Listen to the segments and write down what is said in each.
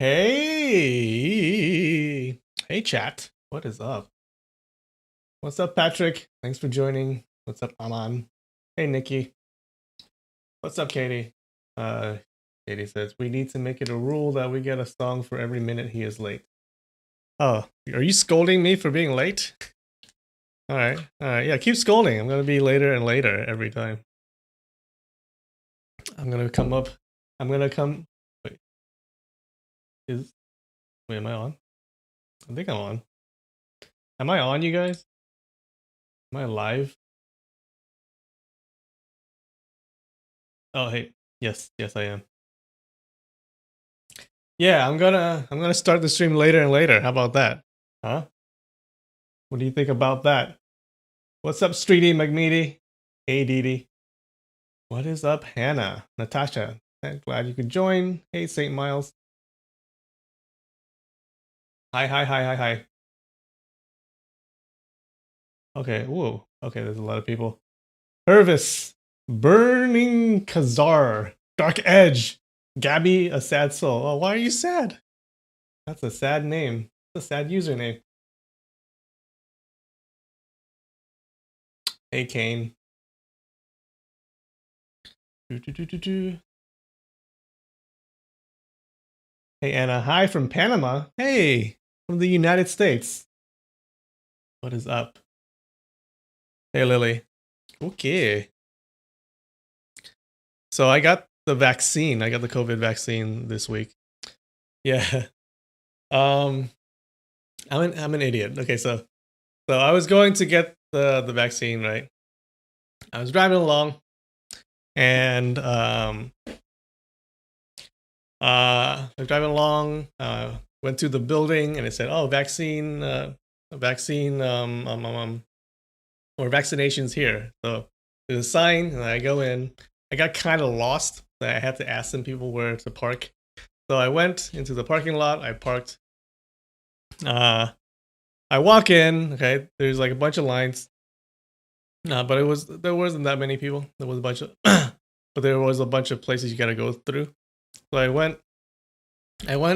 Hey, hey, chat. What is up? What's up, Patrick? Thanks for joining. What's up, Aman? Hey, Nikki. What's up, Katie? Uh, Katie says we need to make it a rule that we get a song for every minute he is late. Oh, are you scolding me for being late? All right, yeah, keep scolding. I'm gonna be later and later every time. I'm gonna come up. I'm gonna come. Wait, wait, am I on? I think I'm on. Am I on, you guys? Am I live? Oh, hey. Yes, I am. Yeah, I'm gonna start the stream later and later. How about that? Huh? What do you think about that? What's up, Streety McMeaty? Hey, Dee. What is up, Hannah? Natasha? Glad you could join. Hey, St. Miles. Hi. Okay, whoa. Okay, there's a lot of people. Hervis, Burning Kazar, Dark Edge, Gabby, a sad soul. Oh, why are you sad? That's a sad name. That's a sad username. Hey, Kane. Hey, Anna. Hi from Panama. Hey, from the United States. What is up? Hey, Lily. Okay. So I got the vaccine. I got the COVID vaccine this week. Yeah. I'm an idiot. Okay, so I was going to get the vaccine, right? I was driving along and I'm driving along, went to the building and it said, "Oh, vaccine or vaccinations here." So there's a sign, and I go in. I got kind of lost. I had to ask some people where to park. So I went into the parking lot. I parked. I walk in. Okay, there's like a bunch of lines, but there wasn't that many people. There was a bunch of, but there was a bunch of places you gotta go through. So I went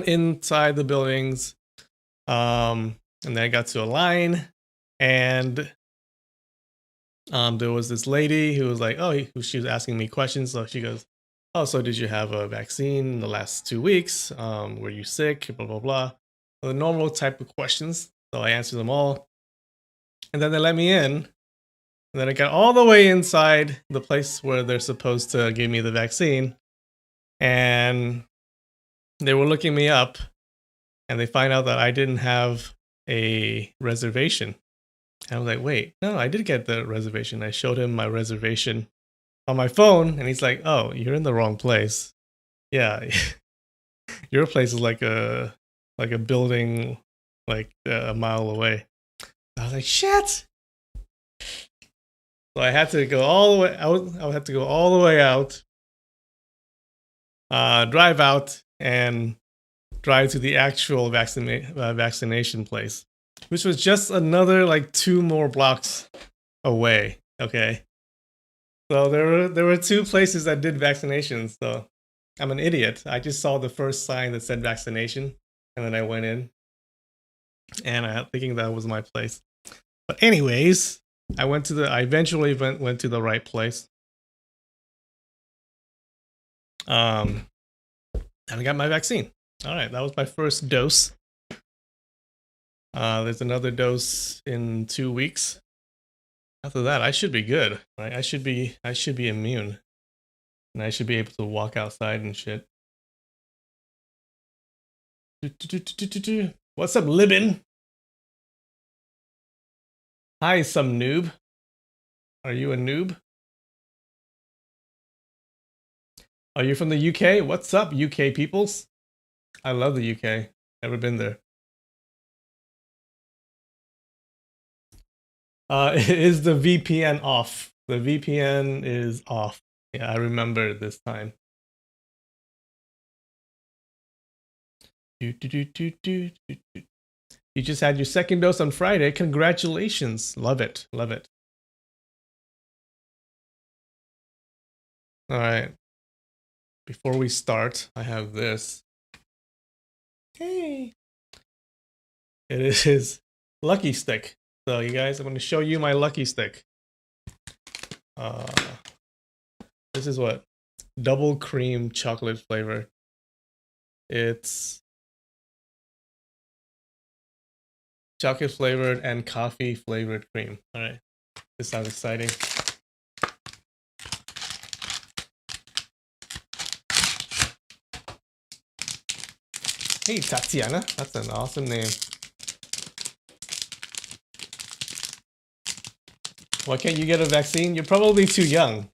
inside the buildings, and then I got to a line, and there was this lady who was like, she was asking me questions. So she goes, "Oh, so did you have a vaccine in the last 2 weeks? Were you sick? Blah blah blah." The normal type of questions. So I answered them all, and then they let me in. And then I got all the way inside the place where they're supposed to give me the vaccine, and they were looking me up, and they find out that I didn't have a reservation. And I was like, "Wait, no, I did get the reservation." I showed him my reservation on my phone, and he's like, "Oh, you're in the wrong place. Yeah, your place is like a building like a mile away." I was like, "Shit!" So I had to go all the way. I would have to go all the way out, drive out, and drive to the actual vaccination place, which was just another like 2 more blocks away. Okay, so there were 2 places that did vaccinations. So I'm an idiot. I just saw the first sign that said vaccination, and then I went in, and thinking that was my place. But anyways, I eventually went to the right place. And I got my vaccine. All right, that was my first dose. There's another dose in 2 weeks. After that, I should be good. Right? I should be immune, and I should be able to walk outside and shit. What's up, Libin? Hi, some noob. Are you a noob? Are you from the UK? What's up, UK peoples? I love the UK. Never been there. Is the VPN off? The VPN is off. Yeah, I remember this time. You just had your second dose on Friday. Congratulations. Love it. Love it. All right. Before we start, I have this. Hey. It is Lucky Stick. So you guys, I'm going to show you my Lucky Stick. This is what? Double cream chocolate flavor. It's chocolate flavored and coffee flavored cream. All right. This sounds exciting. Hey, Tatiana. That's an awesome name. Why can't you get a vaccine? You're probably too young.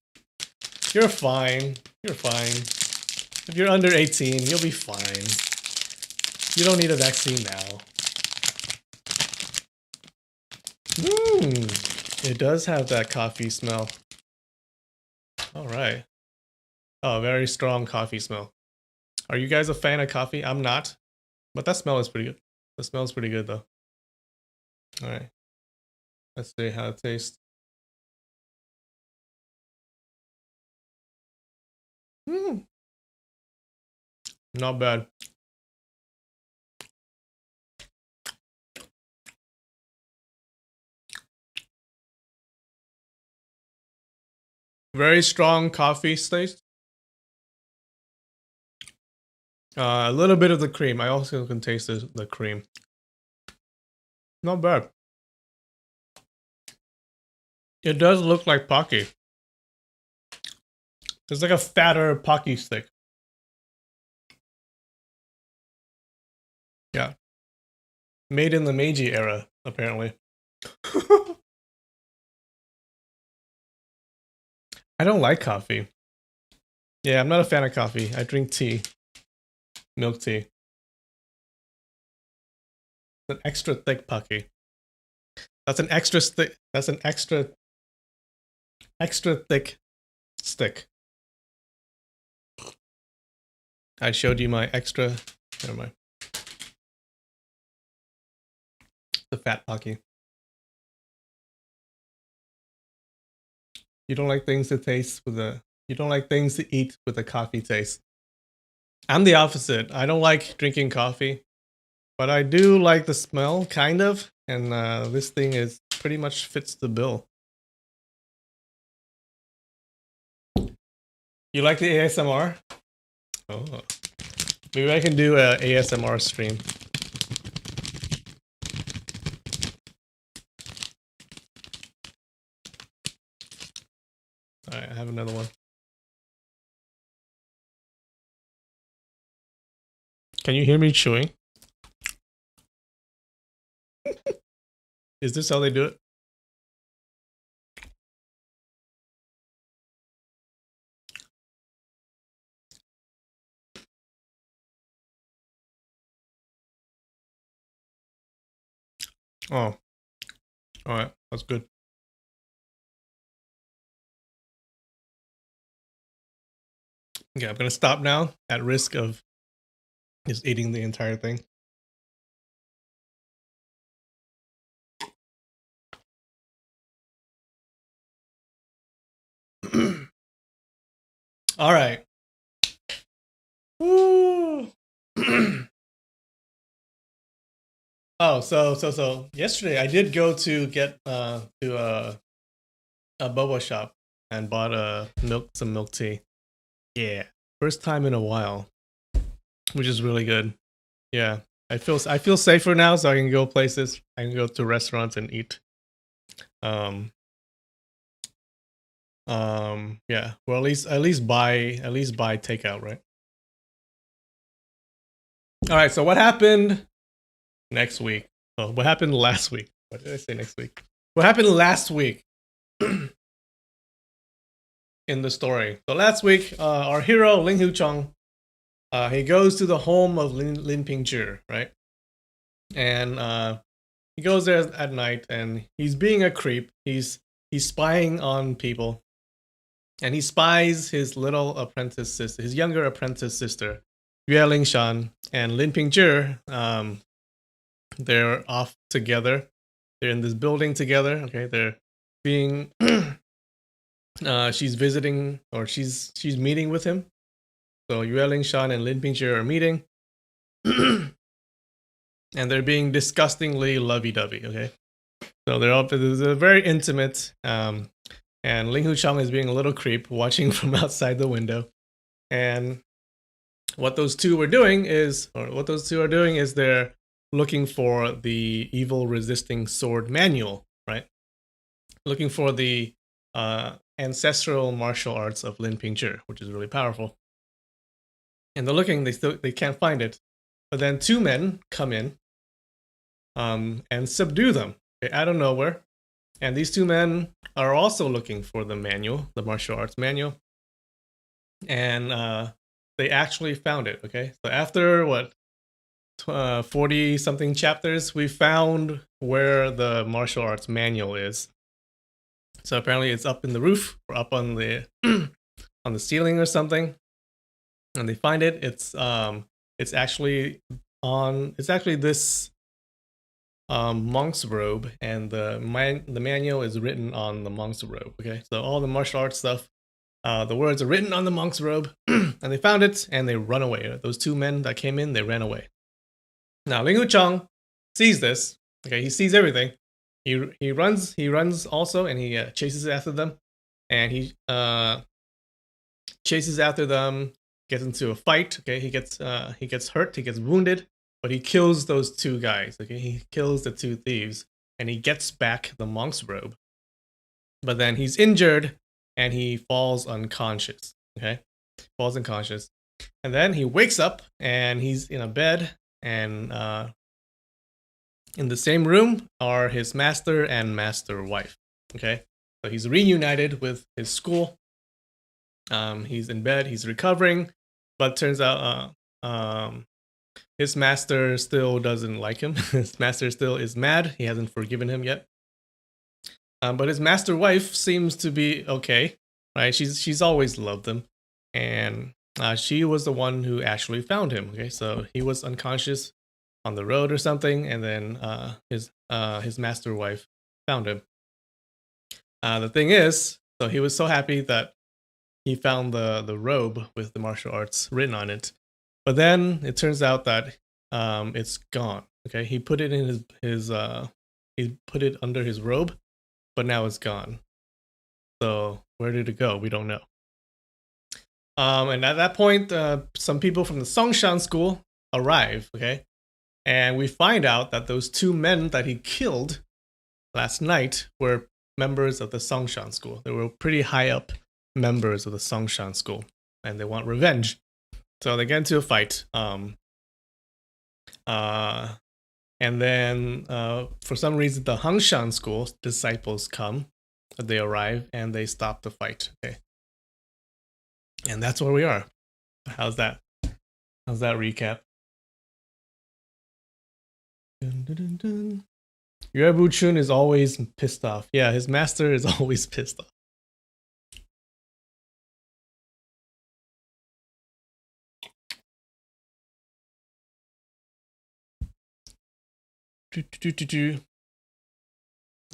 You're fine. You're fine. If you're under 18, you'll be fine. You don't need a vaccine now. It does have that coffee smell. All right. Oh, very strong coffee smell. Are you guys a fan of coffee? I'm not. But that smell is pretty good. The smell is pretty good though. All right. Let's see how it tastes. Not bad. Very strong coffee taste. A little bit of the cream. I also can taste the cream. Not bad. It does look like Pocky. It's like a fatter Pocky stick. Yeah. Made in the Meiji era, apparently. I don't like coffee. Yeah, I'm not a fan of coffee. I drink tea. Milk tea. An extra thick Pocky. That's an extra thick. That's an extra thick stick. I showed you my extra. Never mind. The fat Pocky. You don't like things to taste with a. You don't like things to eat with a coffee taste. I'm the opposite. I don't like drinking coffee, but I do like the smell, kind of. And this thing is pretty much fits the bill. You like the ASMR? Oh, maybe I can do a ASMR stream. All right, I have another one. Can you hear me chewing? Is this how they do it? Oh, all right, that's good. Okay, I'm gonna stop now at risk of just eating the entire thing. All right. Woo. Oh, so yesterday I did go to get to a boba shop and bought some milk tea. Yeah, first time in a while, which is really good. Yeah, I feel safer now, so I can go places. I can go to restaurants and eat. Yeah. Well, at least buy takeout, right? All right. So what happened next week? Oh, what happened last week? What did I say next week? What happened last week in the story? So last week, our hero Ling Hu Chong, he goes to the home of Lin Ping Zhi, right? And he goes there at night, and he's being a creep. He's spying on people, and he spies his little apprentice sister, his younger apprentice sister, Yue Lingshan, and Lin Ping Zhi. They're off together. They're in this building together. Okay, they're being. She's visiting, or she's meeting with him. So Yue Lingshan and Lin Ping Zhi are meeting. and they're being disgustingly lovey-dovey. Okay, so they're very intimate. And Ling Hu Chong is being a little creep, watching from outside the window. And what those two are doing is they're looking for the evil resisting sword manual, right? Looking for the ancestral martial arts of Lin Pingzhi, which is really powerful. And they're looking, they can't find it. But then two men come in and subdue them out of nowhere. And these two men are also looking for the manual, the martial arts manual. And they actually found it, okay? So after, 40-something chapters, we found where the martial arts manual is. So apparently it's up in the roof or up on the on the ceiling or something. And they find it. It's actually this monk's robe, and the manual is written on the monk's robe. Okay, so all the martial arts stuff, the words are written on the monk's robe, and they found it and they run away. Those two men that came in, they ran away. Now Ling Hu Chong sees this. Okay, he sees everything. He runs also, and he chases after them, and he chases after them, gets into a fight. Okay, he gets hurt, he gets wounded, but he kills those two guys. Okay, he kills the two thieves, and he gets back the monk's robe. But then he's injured, and he falls unconscious. Okay, falls unconscious, and then he wakes up, and he's in a bed, and in the same room are his master and master wife. Okay, so he's reunited with his school. He's in bed, he's recovering, but turns out his master still doesn't like him. His master still is mad. He hasn't forgiven him yet. But his master wife seems to be okay, right? She's always loved him, and she was the one who actually found him. Okay, so he was unconscious on the road or something, and then his master wife found him. The thing is, so he was so happy that he found the robe with the martial arts written on it, but then it turns out that it's gone. Okay, he put it in he put it under his robe, but now it's gone. So where did it go? We don't know. And at that point, some people from the Songshan school arrive. Okay, and we find out that those two men that he killed last night were members of the Songshan school. They were pretty high up members of the Songshan school, and they want revenge. So they get into a fight. And then for some reason, the Hangshan school disciples come. They arrive and they stop the fight. Okay, and that's where we are. How's that? How's that recap? Dun, dun, dun, dun. Yue Buchun is always pissed off. Yeah, his master is always pissed off.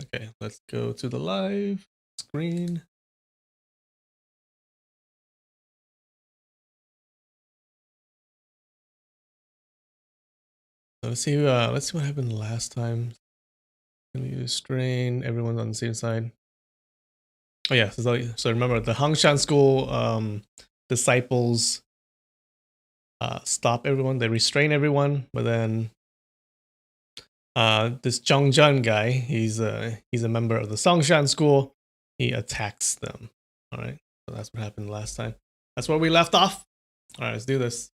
Okay, let's go to the live screen. Let's see what happened last time. Can we use strain? Everyone's on the same side. Oh yeah, so remember the Hangshan school disciples stop everyone, they restrain everyone, but then this Zhang Zhan guy, he's a member of the Songshan school, he attacks them. All right, so that's what happened last time. That's where we left off. All right, let's do this.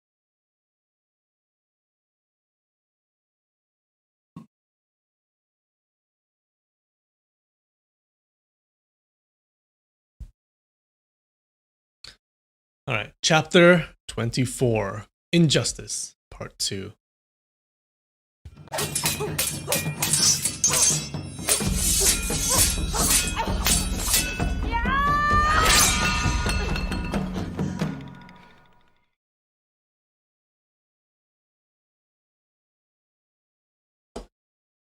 All right, chapter 24, Injustice, part 2.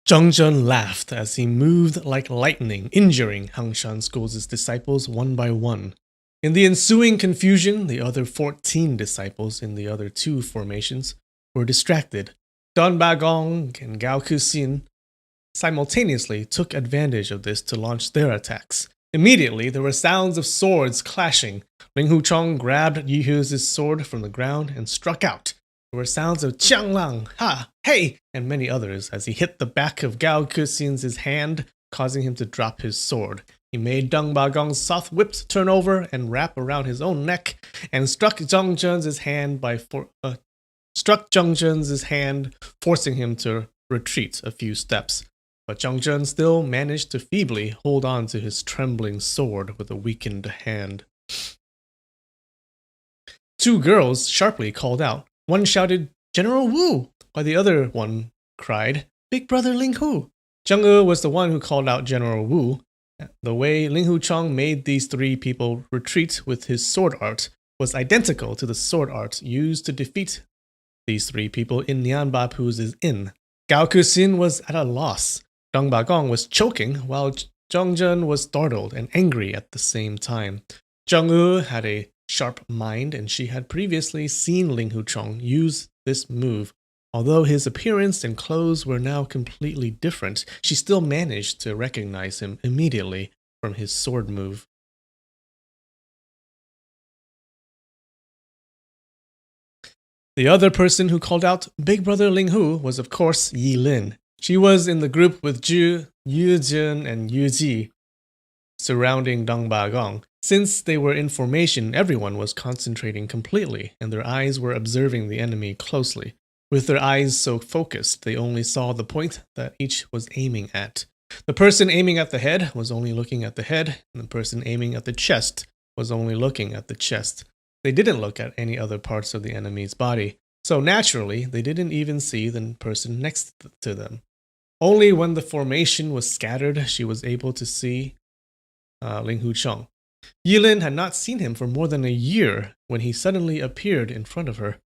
Zhang Zhen laughed as he moved like lightning, injuring Hangshan School's disciples one by one. In the ensuing confusion, the other 14 disciples in the other two formations were distracted, Dun Bagong and Gao Kuxin simultaneously took advantage of this to launch their attacks. Immediately, there were sounds of swords clashing. Ling Huchong grabbed Yi Hu's sword from the ground and struck out. There were sounds of Jiang Lang, Ha, Hey, and many others as he hit the back of Gao Kuxin's hand, causing him to drop his sword. He made Deng Bagong's soft whips turn over and wrap around his own neck, and struck Zhang Zhen's hand, forcing him to retreat a few steps. But Zhang Zhen still managed to feebly hold on to his trembling sword with a weakened hand. Two girls sharply called out. One shouted, "General Wu!" while the other one cried, "Big brother Ling Hu!" Zheng E was the one who called out General Wu. The way Ling Huchong made these three people retreat with his sword art was identical to the sword art used to defeat these three people in Nian Pu's inn. Gao Kuxin was at a loss. Deng Bagong was choking, while Zhang Zhen was startled and angry at the same time. Zheng E had a sharp mind, and she had previously seen Ling Huchong use this move. Although his appearance and clothes were now completely different, she still managed to recognize him immediately from his sword move. The other person who called out Big Brother Ling Hu was, of course, Yi Lin. She was in the group with Zhu, Yu Jin, and Yu Ji, surrounding Deng Bagong. Since they were in formation, everyone was concentrating completely, and their eyes were observing the enemy closely. With their eyes so focused, they only saw the point that each was aiming at. The person aiming at the head was only looking at the head, and the person aiming at the chest was only looking at the chest. They didn't look at any other parts of the enemy's body, so naturally, they didn't even see the person next to them. Only when the formation was scattered, she was able to see Ling Huchong. Yilin had not seen him for more than a year when he suddenly appeared in front of her.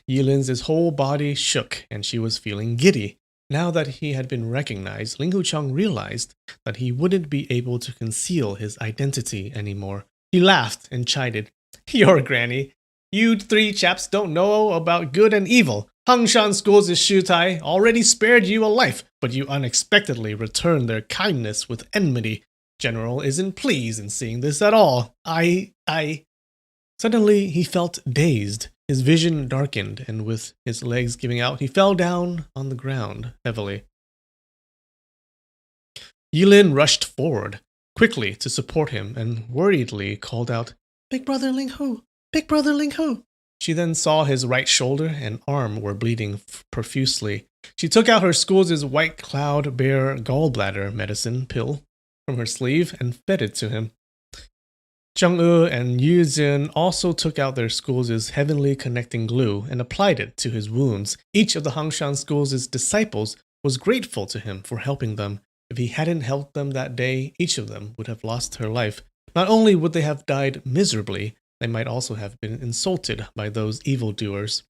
Yilin's whole body shook, and she was feeling giddy. Now that he had been recognized, Ling Huchong realized that he wouldn't be able to conceal his identity anymore. He laughed and chided, "Your granny. You three chaps don't know about good and evil. Hangshan School's Shutai already spared you a life, but you unexpectedly returned their kindness with enmity. General isn't pleased in seeing this at all. Suddenly, he felt dazed. His vision darkened, and with his legs giving out, he fell down on the ground heavily. Yilin rushed forward quickly to support him and worriedly called out, "Big brother Ling Hu! Big brother Ling Hu!" She then saw his right shoulder and arm were bleeding profusely. She took out her school's white cloud bear gallbladder medicine pill from her sleeve and fed it to him. Zheng E and Yu Jin also took out their school's heavenly connecting glue and applied it to his wounds. Each of the Hangshan school's disciples was grateful to him for helping them. If he hadn't helped them that day, each of them would have lost her life. Not only would they have died miserably, they might also have been insulted by those evildoers.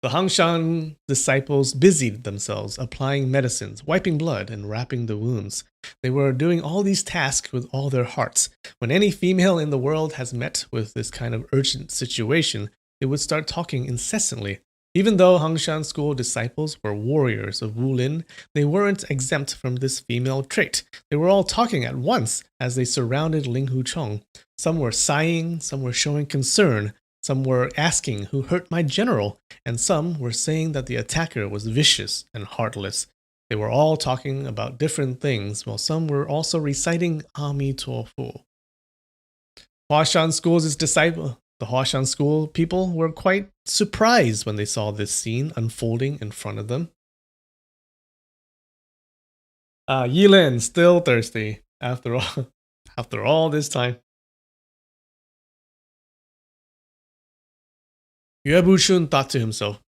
The Hangshan disciples busied themselves applying medicines, wiping blood, and wrapping the wounds. They were doing all these tasks with all their hearts. When any female in the world has met with this kind of urgent situation, they would start talking incessantly. Even though Hangshan school disciples were warriors of Wulin, they weren't exempt from this female trait. They were all talking at once as they surrounded Ling Huchong. Some were sighing, some were showing concern, some were asking who hurt my general, and some were saying that the attacker was vicious and heartless. They were all talking about different things, while some were also reciting Ami Tofu. The Huashan school people were quite surprised when they saw this scene unfolding in front of them. Yilin, still thirsty after all this time. Yue Bushun thought to himself,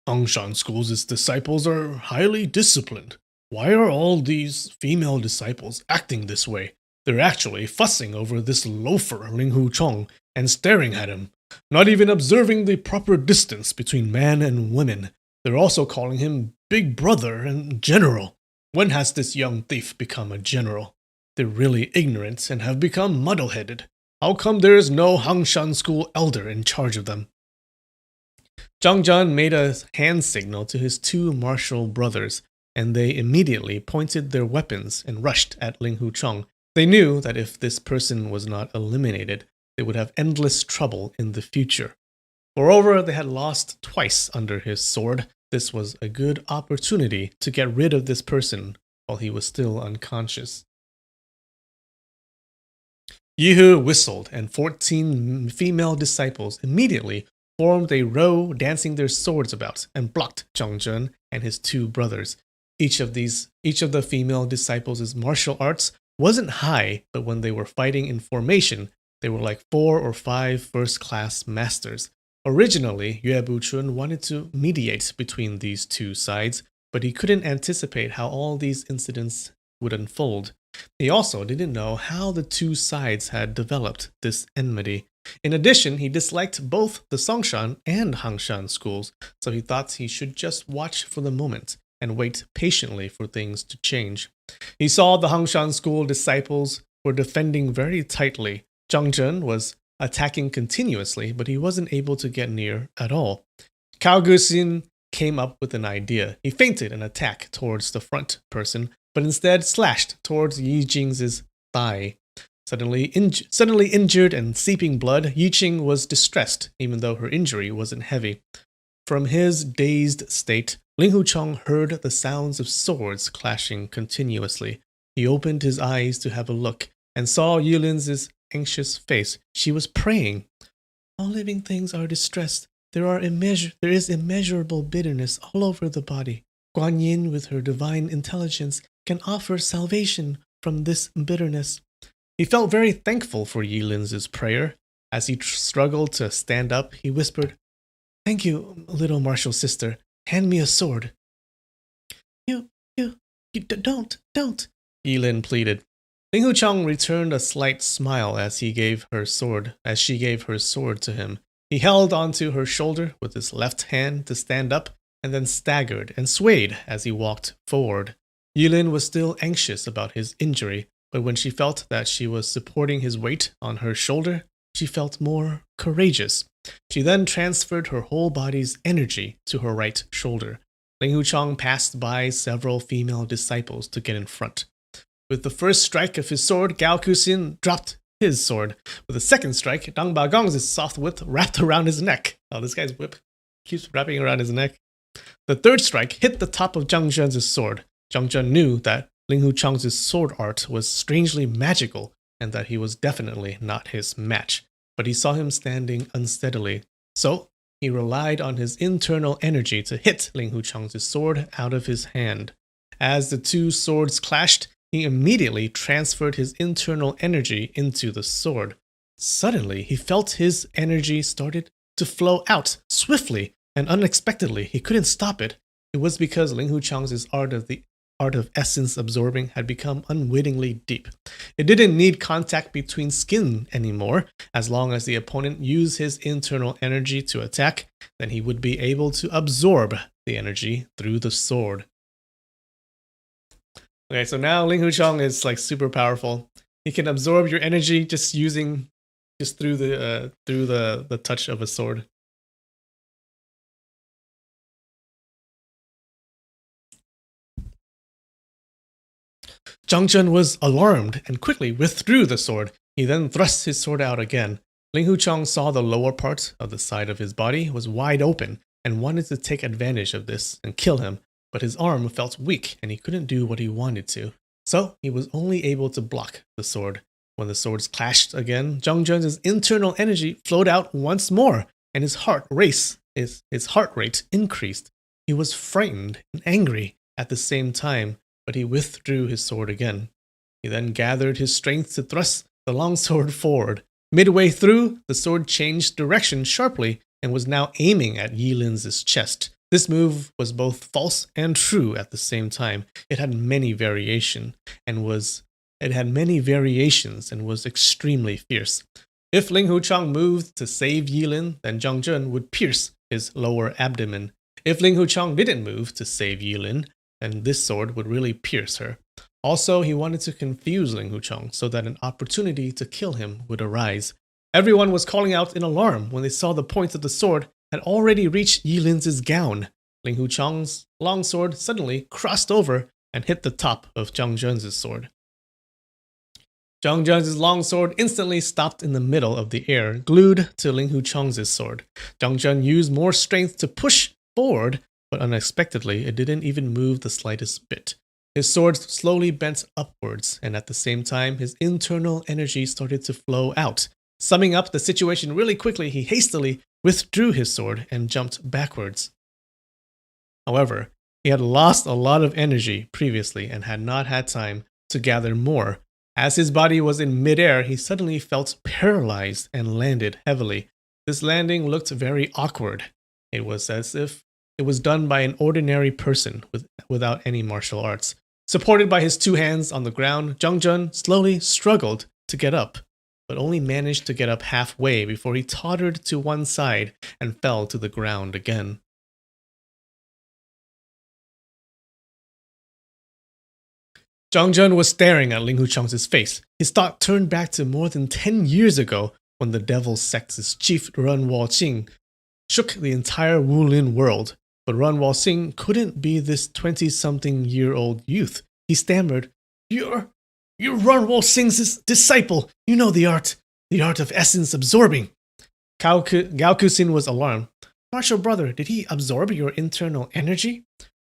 Hangshan School's disciples are highly disciplined. Why are all these female disciples acting this way? They're actually fussing over this loafer Ling Huchong and staring at him, not even observing the proper distance between man and women. They're also calling him big brother and general. When has this young thief become a general? They're really ignorant and have become muddle-headed. How come there is no Hangshan School elder in charge of them? Zhang Zhan made a hand signal to his two martial brothers, and they immediately pointed their weapons and rushed at Ling Hucheng. They knew that if this person was not eliminated, they would have endless trouble in the future. Moreover, they had lost twice under his sword. This was a good opportunity to get rid of this person while he was still unconscious. Yihu whistled, and 14 female disciples immediately formed a row, dancing their swords about, and blocked Zhang Zhen and his two brothers. Each of the female disciples' martial arts wasn't high, but when they were fighting in formation, they were like 4 or 5 first-class masters. Originally, Yue Buchun wanted to mediate between these two sides, but he couldn't anticipate how all these incidents would unfold. He also didn't know how the two sides had developed this enmity. In addition, he disliked both the Songshan and Hangshan schools, so he thought he should just watch for the moment and wait patiently for things to change. He saw the Hangshan school disciples were defending very tightly. Zhang Zhen was attacking continuously, but he wasn't able to get near at all. Cao Guxin came up with an idea. He feinted an attack towards the front person, but instead slashed towards Yi Jing's thigh. Suddenly injured and seeping blood, Yi Jing was distressed, even though her injury wasn't heavy. From his dazed state, Ling Hucheng heard the sounds of swords clashing continuously. He opened his eyes to have a look and saw Yilin's anxious face. She was praying. All living things are distressed. There is immeasurable bitterness all over the body. Guan Yin, with her divine intelligence, can offer salvation from this bitterness. He felt very thankful for Yilin's prayer. As he struggled to stand up, he whispered, "Thank you, little martial sister. Hand me a sword." You don't, Yilin pleaded. Ling Hucheng returned a slight smile as she gave her sword to him. He held onto her shoulder with his left hand to stand up, and then staggered and swayed as he walked forward. Yilin was still anxious about his injury, but when she felt that she was supporting his weight on her shoulder, she felt more courageous. She then transferred her whole body's energy to her right shoulder. Ling Hucheng passed by several female disciples to get in front. With the first strike of his sword, Gao Kuxin dropped his sword. With the second strike, Dang Bagong's soft whip wrapped around his neck. Oh, this guy's whip keeps wrapping around his neck. The third strike hit the top of Zhang Zhen's sword. Zhang Zhen knew that Ling Hucheng's sword art was strangely magical and that he was definitely not his match. But he saw him standing unsteadily. So he relied on his internal energy to hit Ling Hucheng's sword out of his hand. As the two swords clashed, he immediately transferred his internal energy into the sword. Suddenly, he felt his energy started to flow out swiftly and unexpectedly. He couldn't stop it. It was because Ling Hucheng's art of essence absorbing had become unwittingly deep. It didn't need contact between skin anymore. As long as the opponent used his internal energy to attack, then he would be able to absorb the energy through the sword. Okay, so now Ling Hucheng is like super powerful. He can absorb your energy just through the touch of a sword. Zhang Zhen was alarmed and quickly withdrew the sword. He then thrust his sword out again. Ling Hucheng saw the lower part of the side of his body was wide open and wanted to take advantage of this and kill him, but his arm felt weak and he couldn't do what he wanted to. So he was only able to block the sword. When the swords clashed again, Zhang Zhen's internal energy flowed out once more, and his heart rate increased. He was frightened and angry at the same time, but he withdrew his sword again. He then gathered his strength to thrust the longsword forward. Midway through, the sword changed direction sharply and was now aiming at Yilin's chest. This move was both false and true at the same time. It had many variations and was extremely fierce. If Ling Hucheng moved to save Yilin, then Zhang Zhen would pierce his lower abdomen. If Ling Hucheng didn't move to save Yilin, then this sword would really pierce her. Also, he wanted to confuse Ling Hucheng so that an opportunity to kill him would arise. Everyone was calling out in alarm when they saw the point of the sword had already reached Yilin's gown. Ling Huchang's long sword suddenly crossed over and hit the top of Zhang Zhen's sword. Zhang Zhen's long sword instantly stopped in the middle of the air, glued to Ling Huchang's sword. Zhang Zhen used more strength to push forward, but unexpectedly, it didn't even move the slightest bit. His sword slowly bent upwards, and at the same time, his internal energy started to flow out. Summing up the situation really quickly, he hastily withdrew his sword and jumped backwards. However, he had lost a lot of energy previously and had not had time to gather more. As his body was in midair, he suddenly felt paralyzed and landed heavily. This landing looked very awkward. It was as if it was done by an ordinary person without any martial arts. Supported by his two hands on the ground, Zhang Zhen slowly struggled to get up, but only managed to get up halfway before he tottered to one side and fell to the ground again. Zhang Zhen was staring at Ling Huchang's face. His thought turned back to more than 10 years ago when the Devil Sect's chief Ren Wuxing shook the entire Wulin world. But Ren Wuxing couldn't be this 20-something-year-old youth. He stammered, You're Ren Wuxing's disciple. You know the art of essence absorbing. Gao Kusin was alarmed. Martial brother, did he absorb your internal energy?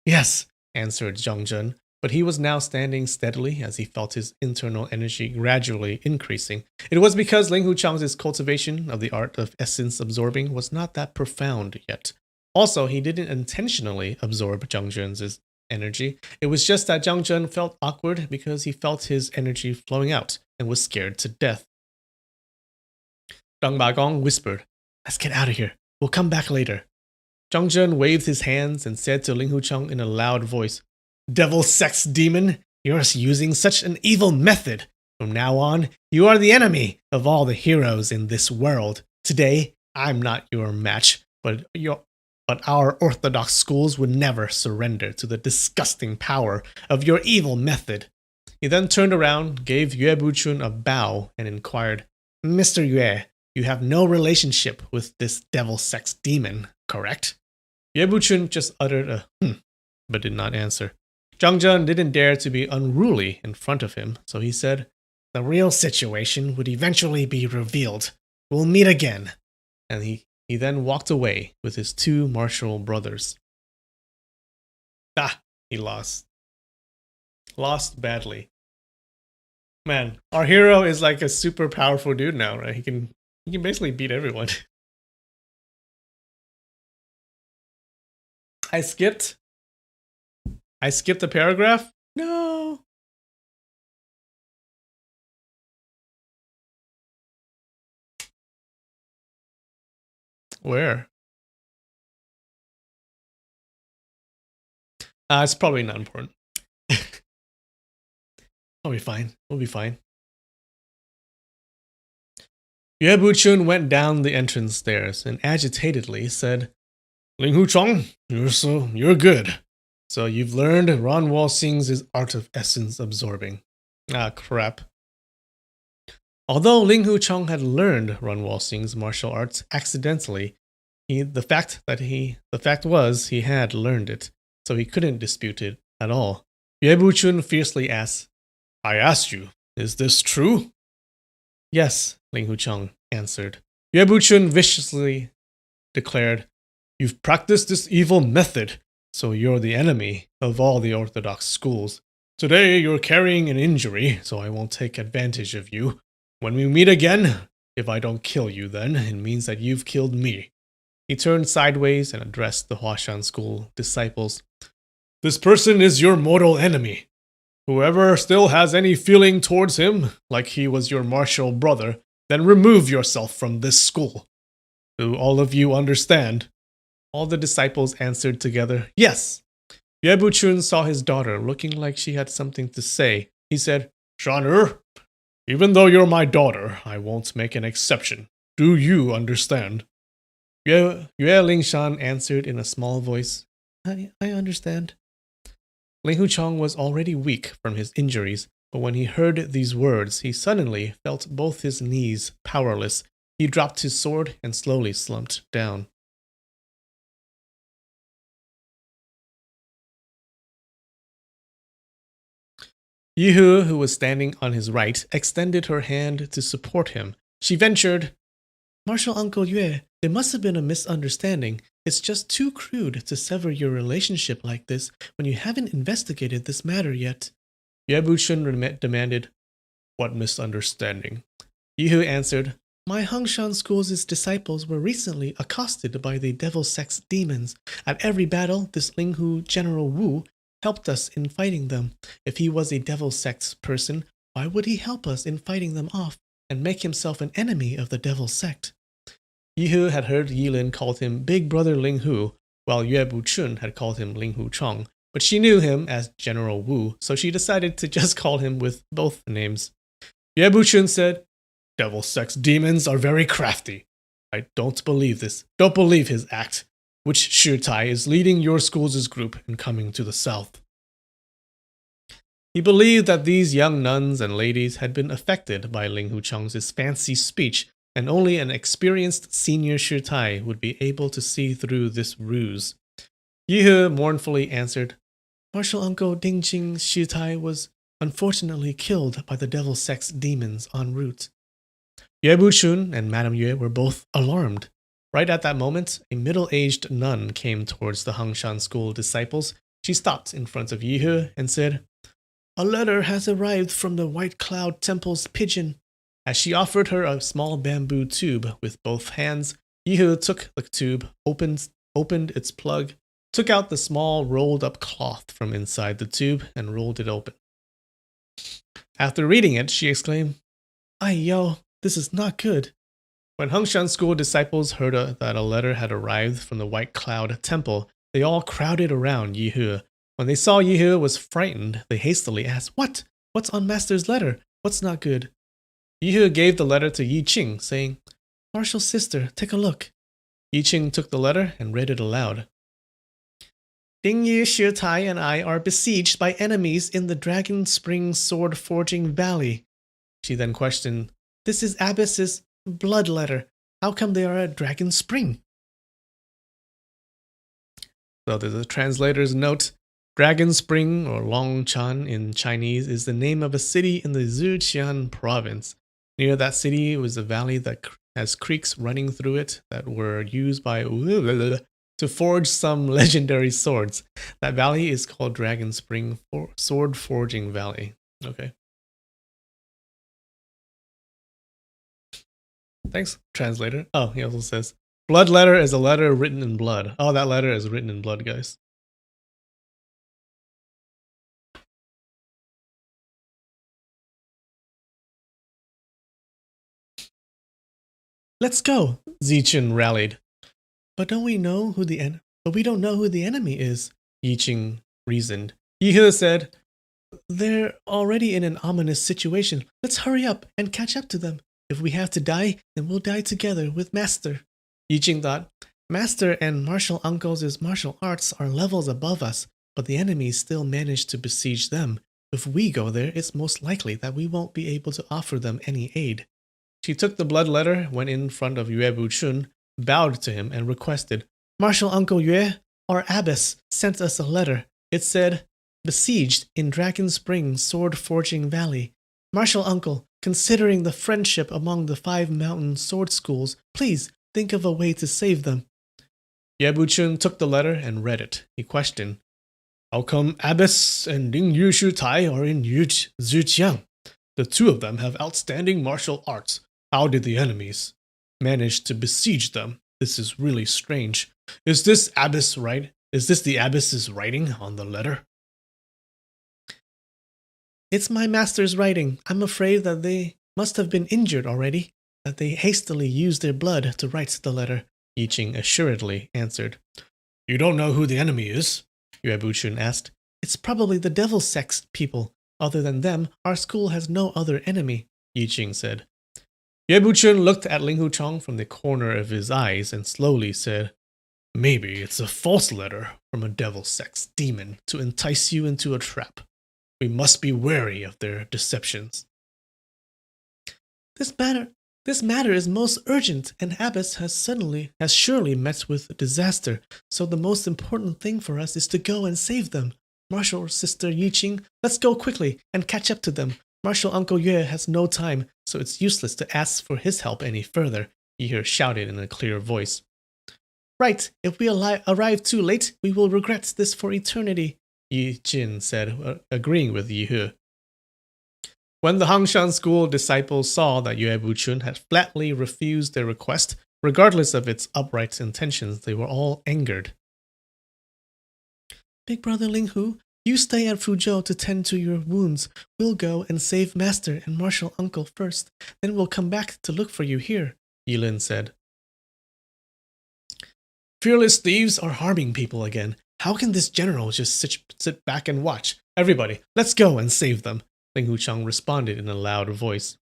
Yes, answered Zhang Zhen. But he was now standing steadily as he felt his internal energy gradually increasing. It was because Ling Huchang's cultivation of the art of essence absorbing was not that profound yet. Also, he didn't intentionally absorb Zhang Zhen's energy. It was just that Zhang Zhen felt awkward because he felt his energy flowing out and was scared to death. Zhang Bagong whispered, Let's get out of here. We'll come back later. Zhang Zhen waved his hands and said to Ling Huchang in a loud voice, Devil sex demon, you're using such an evil method. From now on, you are the enemy of all the heroes in this world. Today, I'm not your match, but our orthodox schools would never surrender to the disgusting power of your evil method. He then turned around, gave Yue Buchun a bow, and inquired, Mr. Yue, you have no relationship with this devil sex demon, correct? Yue Buchun just uttered a but did not answer. Zhang Zhen didn't dare to be unruly in front of him, so he said, The real situation would eventually be revealed. We'll meet again. And he then walked away with his two martial brothers. He lost. Lost badly. Man, our hero is like a super powerful dude now, right? He can basically beat everyone. I skipped a paragraph? No. Where? It's probably not important. I'll be fine. We'll be fine. Yue Buchun went down the entrance stairs and agitatedly said, Ling Huchang, you're good. So you've learned Ran Wuxing's art of essence absorbing. Crap. Although Ling Huchang had learned Ran Wuxing's martial arts accidentally, the fact was he had learned it, so he couldn't dispute it at all. Yue Buchun fiercely asked, I asked you, is this true? Yes, Ling Huchang answered. Yue Buchun viciously declared, You've practiced this evil method, so you're the enemy of all the orthodox schools. Today you're carrying an injury, so I won't take advantage of you. When we meet again, if I don't kill you then, it means that you've killed me. He turned sideways and addressed the Huashan school disciples. This person is your mortal enemy. Whoever still has any feeling towards him, like he was your martial brother, then remove yourself from this school. Do all of you understand? All the disciples answered together, Yes. Yue Buchun saw his daughter looking like she had something to say. He said, Shan'er, even though you're my daughter, I won't make an exception. Do you understand? Yue Lingshan answered in a small voice, I understand. Ling Huchang was already weak from his injuries, but when he heard these words, he suddenly felt both his knees powerless. He dropped his sword and slowly slumped down. Yihu, who was standing on his right, extended her hand to support him. She ventured, Martial Uncle Yue, there must have been a misunderstanding. It's just too crude to sever your relationship like this when you haven't investigated this matter yet. Yue Buchun demanded, What misunderstanding? Yihu answered, My Hongshan School's disciples were recently accosted by the devil sex demons. At every battle, this Linghu General Wu helped us in fighting them. If he was a devil sex person, why would he help us in fighting them off and make himself an enemy of the devil sect? Yihu had heard Yilin called him Big Brother Linghu, while Yue Buchun had called him Linghu Chong, but she knew him as General Wu, so she decided to just call him with both names. Yue Buchun said, Devil sex demons are very crafty. I don't believe this. Don't believe his act. Which Shitai is leading your school's group in coming to the south? He believed that these young nuns and ladies had been affected by Ling Hucheng's fancy speech, and only an experienced senior Shitai would be able to see through this ruse. Yihu mournfully answered, Martial Uncle Dingjing Shitai was unfortunately killed by the devil sex demons en route. Yue Buchun and Madame Yue were both alarmed. Right at that moment, a middle-aged nun came towards the Hongshan School disciples. She stopped in front of Yihu and said, A letter has arrived from the White Cloud Temple's pigeon. As she offered her a small bamboo tube with both hands, Yihu took the tube, opened its plug, took out the small rolled-up cloth from inside the tube, and rolled it open. After reading it, she exclaimed, Ai yo, this is not good. When Hongshan School disciples heard that a letter had arrived from the White Cloud Temple, they all crowded around Yihu. When they saw Yihu was frightened, they hastily asked, What? What's on Master's letter? What's not good? Yihu gave the letter to Yi Qing, saying, Martial sister, take a look. Yi Qing took the letter and read it aloud. Dingyu Shitai and I are besieged by enemies in the Dragon Spring Sword Forging Valley. She then questioned, This is Abbess's blood letter. How come they are at Dragon Spring? So there's a translator's note. Dragon Spring, or Longchan in Chinese, is the name of a city in the Zhejiang province. Near that city was a valley that has creeks running through it that were used by to forge some legendary swords. That valley is called Dragon Spring Sword Forging Valley. Okay. Thanks, translator. Oh, he also says, blood letter is a letter written in blood. Oh, that letter is written in blood, guys. Let's go, Zichen rallied. But we don't know who the enemy is, Yi Qing reasoned. Yihu said, They're already in an ominous situation. Let's hurry up and catch up to them. If we have to die, then we'll die together with Master. Yi Qing thought, Master and Martial Uncle's martial arts are levels above us, but the enemies still manage to besiege them. If we go there, it's most likely that we won't be able to offer them any aid. She took the blood letter, went in front of Yue Buchun, bowed to him, and requested, Martial Uncle Yue, our abbess sent us a letter. It said, Besieged in Dragon Spring Sword Forging Valley. Martial Uncle, considering the friendship among the 5 mountain sword schools, please think of a way to save them. Yue Buchun took the letter and read it. He questioned, How come Abbess and Dingyu Shitai are in Zhejiang? The two of them have outstanding martial arts. How did the enemies manage to besiege them? This is really strange. Is this Abbess right? Is this the Abbess's writing on the letter? It's my master's writing. I'm afraid that they must have been injured already, that they hastily used their blood to write the letter, Yi Qing assuredly answered. You don't know who the enemy is? Yue Buchun asked. It's probably the devil sex people. Other than them, our school has no other enemy, Yi Qing said. Yue Buchun looked at Ling Hucheng from the corner of his eyes and slowly said, Maybe it's a false letter from a devil sex demon to entice you into a trap. We must be wary of their deceptions. This matter is most urgent, and Abbess has surely met with disaster, so the most important thing for us is to go and save them. Martial Sister Yiqing, let's go quickly and catch up to them. Martial Uncle Yue has no time, so it's useless to ask for his help any further, Yi shouted in a clear voice. Right, if we arrive too late, we will regret this for eternity, Yi Jin said, agreeing with Yi. When the Hangshan school disciples saw that Yue Buchun had flatly refused their request, regardless of its upright intentions, they were all angered. Big brother Linghu, you stay at Fuzhou to tend to your wounds. We'll go and save Master and Martial Uncle first, then we'll come back to look for you here, Yilin said. Fearless thieves are harming people again. How can this general just sit back and watch? Everybody, let's go and save them, Ling Huchang responded in a loud voice.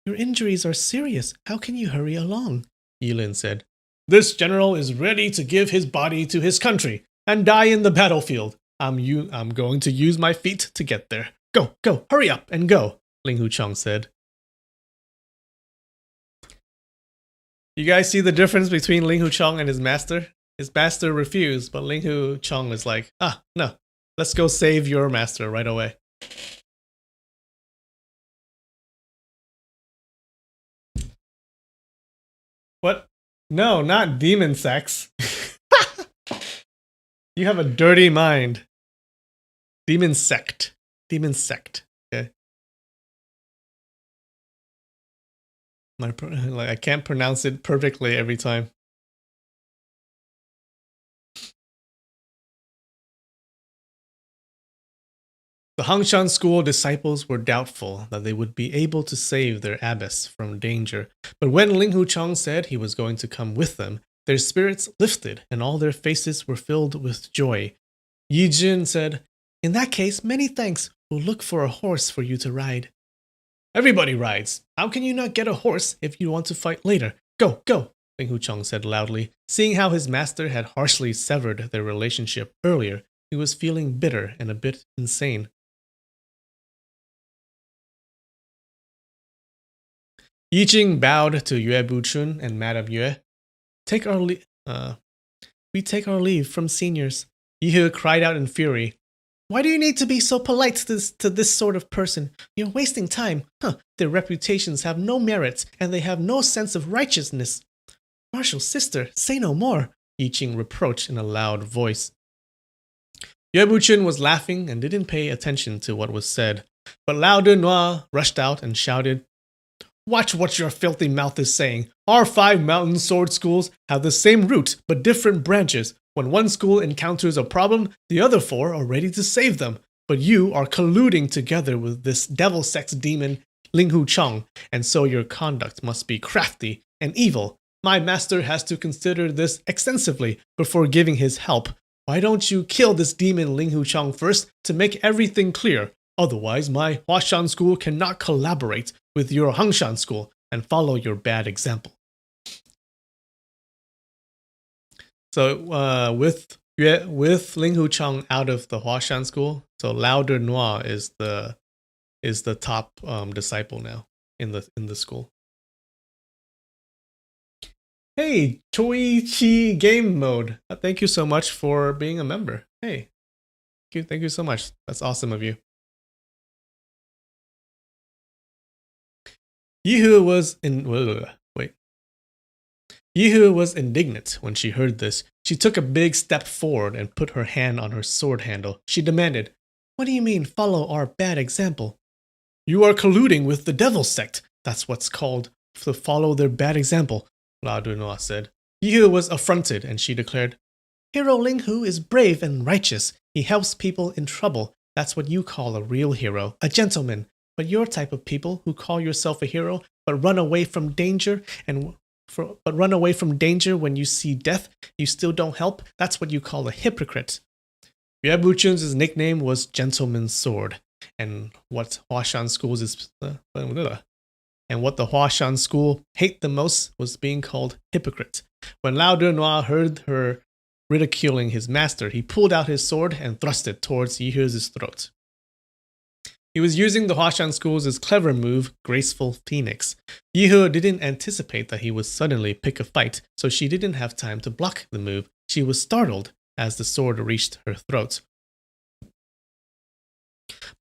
Your injuries are serious. How can you hurry along? Yilin said. This general is ready to give his body to his country and die in the battlefield. I'm going to use my feet to get there. Go, hurry up and go, Ling Huchang said. You guys see the difference between Ling Huchang and his master? His master refused, but Ling Huchang is like, no, let's go save your master right away. What? No, not demon sex. You have a dirty mind. Demon sect. Okay. I can't pronounce it perfectly every time. The Hangshan school disciples were doubtful that they would be able to save their abbess from danger, but when Ling Huchang said he was going to come with them, their spirits lifted and all their faces were filled with joy. Yi Jin said, In that case, many thanks. We'll look for a horse for you to ride. Everybody rides. How can you not get a horse if you want to fight later? Go, Ling Huchang said loudly. Seeing how his master had harshly severed their relationship earlier, he was feeling bitter and a bit insane. Yi Jing bowed to Yue Buchun and Madame Yue. We take our leave from seniors. Yi cried out in fury. Why do you need to be so polite to this sort of person? You're wasting time. Their reputations have no merit, and they have no sense of righteousness. Martial sister, say no more, Yi Jing reproached in a loud voice. Yue Buchun was laughing and didn't pay attention to what was said, but Lao De Noir rushed out and shouted, Watch what your filthy mouth is saying. Our 5 mountain sword schools have the same root, but different branches. When one school encounters a problem, the other 4 are ready to save them. But you are colluding together with this devil sex demon, Ling Huchang, and so your conduct must be crafty and evil. My master has to consider this extensively before giving his help. Why don't you kill this demon Ling Huchang first to make everything clear? Otherwise, my Huashan school cannot collaborate with your Hangshan school and follow your bad example. So with Ling Huchang out of the Huashan school, so Lao De Noir is the top disciple now in the school. Hey, Choi Chi Game Mode. Thank you so much for being a member. Hey, thank you so much. That's awesome of you. Yihu was indignant when she heard this. She took a big step forward and put her hand on her sword handle. She demanded, What do you mean, follow our bad example? You are colluding with the devil sect. That's what's called to follow their bad example, Lao De Noir said. Yihu was affronted and she declared, Hero Linghu is brave and righteous. He helps people in trouble. That's what you call a real hero, a gentleman. But your type of people who call yourself a hero but run away from danger when you see death, you still don't help, that's what you call a hypocrite. Yue Buchun's nickname was Gentleman's Sword, and what the Huashan school hate the most was being called hypocrite. When Lao De Noir heard her ridiculing his master, he pulled out his sword and thrust it towards Yihu's throat. He was using the Huashan school's clever move, Graceful Phoenix. Yihu didn't anticipate that he would suddenly pick a fight, so she didn't have time to block the move. She was startled as the sword reached her throat.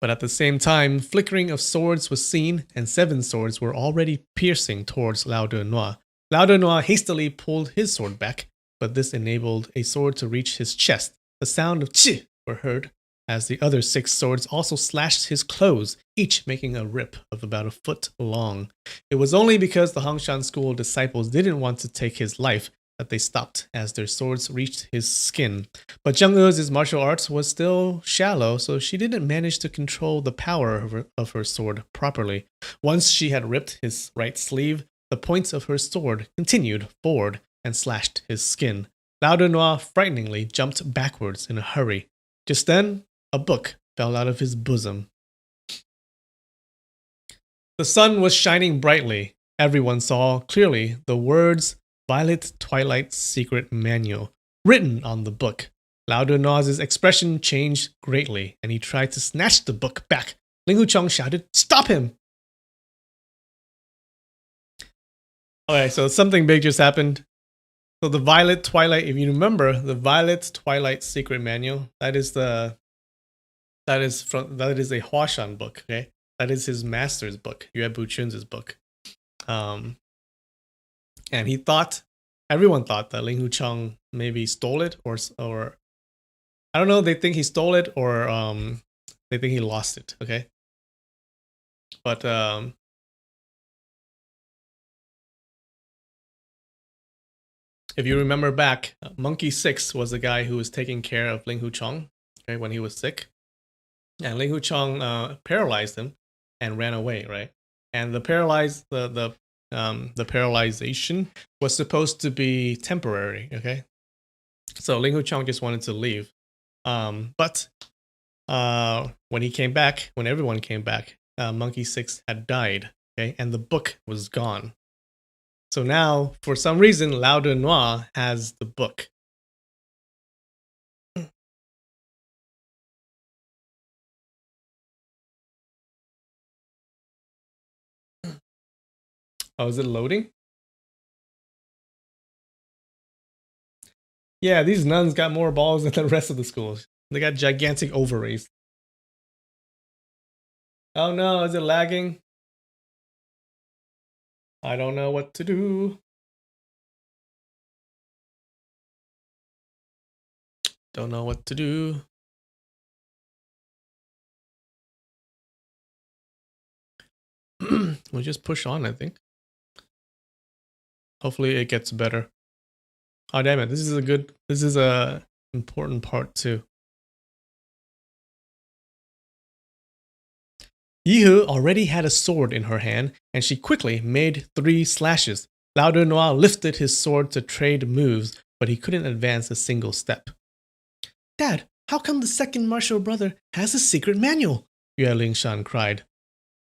But at the same time, flickering of swords was seen, and 7 swords were already piercing towards Lao de Noir. Lao de Noir hastily pulled his sword back, but this enabled a sword to reach his chest. The sound of chi were heard, as the other 6 swords also slashed his clothes, each making a rip of about a foot long. It was only because the Hangshan school disciples didn't want to take his life that they stopped as their swords reached his skin. But Zheng E's martial arts was still shallow, so she didn't manage to control the power of her sword properly. Once she had ripped his right sleeve, the points of her sword continued forward and slashed his skin. Lao de Noir frighteningly jumped backwards in a hurry. Just then, a book fell out of his bosom. The sun was shining brightly. Everyone saw clearly the words Violet Twilight's Secret Manual written on the book. Lao de Noir's expression changed greatly, and he tried to snatch the book back. Ling Hucheng shouted, "Stop him!" Okay, so something big just happened. So the Violet Twilight, if you remember, the Violet Twilight Secret Manual, that is a Huashan book, okay? That is his master's book, Yue Buchun's book. And everyone thought that Ling Hucheng maybe stole it, or I don't know, they think he stole it, or they think he lost it, okay? But if you remember back, Monkey 6 was the guy who was taking care of Ling Hucheng, okay, when he was sick. And Ling Hucheng paralyzed him and ran away, right? And the paralyzation was supposed to be temporary, okay? So Ling Hucheng just wanted to leave. But when everyone came back, Monkey 6 had died, okay? And the book was gone. So now, for some reason, Lao de Noir has the book. Oh, is it loading? Yeah, these nuns got more balls than the rest of the schools. They got gigantic ovaries. Oh no, is it lagging? I don't know what to do. Don't know what to do. We'll just push on, I think. Hopefully it gets better. Oh damn it, this is a important part too. Yihu already had a sword in her hand, and she quickly made 3 slashes. Lao de Noir lifted his sword to trade moves, but he couldn't advance a single step. Dad, how come the second martial brother has a secret manual? Yue Lingshan cried.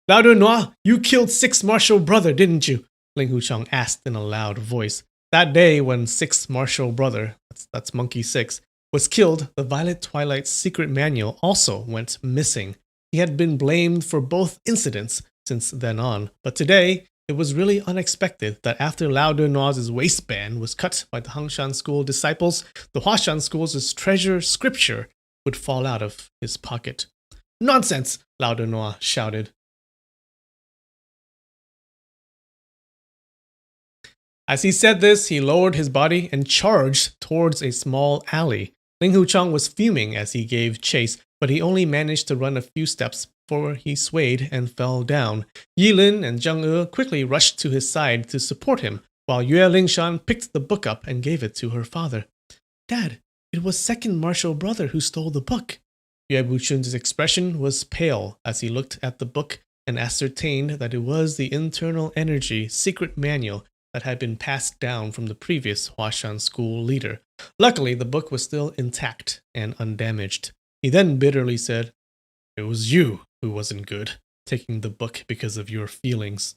Lao de Noir, you killed 6th martial brother, didn't you? Ling Hucheng asked in a loud voice. That day when 6th martial brother, that's Monkey 6, was killed, the Violet Twilight's secret manual also went missing. He had been blamed for both incidents since then on, but today it was really unexpected that after Lao de Noir's waistband was cut by the Hangshan school disciples, the Huashan school's treasure scripture would fall out of his pocket. Nonsense! Lao de Noir shouted. As he said this, he lowered his body and charged towards a small alley. Ling Hucheng was fuming as he gave chase, but he only managed to run a few steps before he swayed and fell down. Yilin and Zheng E quickly rushed to his side to support him, while Yue Lingshan picked the book up and gave it to her father. Dad, it was second martial brother who stole the book. Yue Buchun's expression was pale as he looked at the book and ascertained that it was the internal energy secret manual that had been passed down from the previous Huashan school leader. Luckily, the book was still intact and undamaged. He then bitterly said, It was you who wasn't good, taking the book because of your feelings.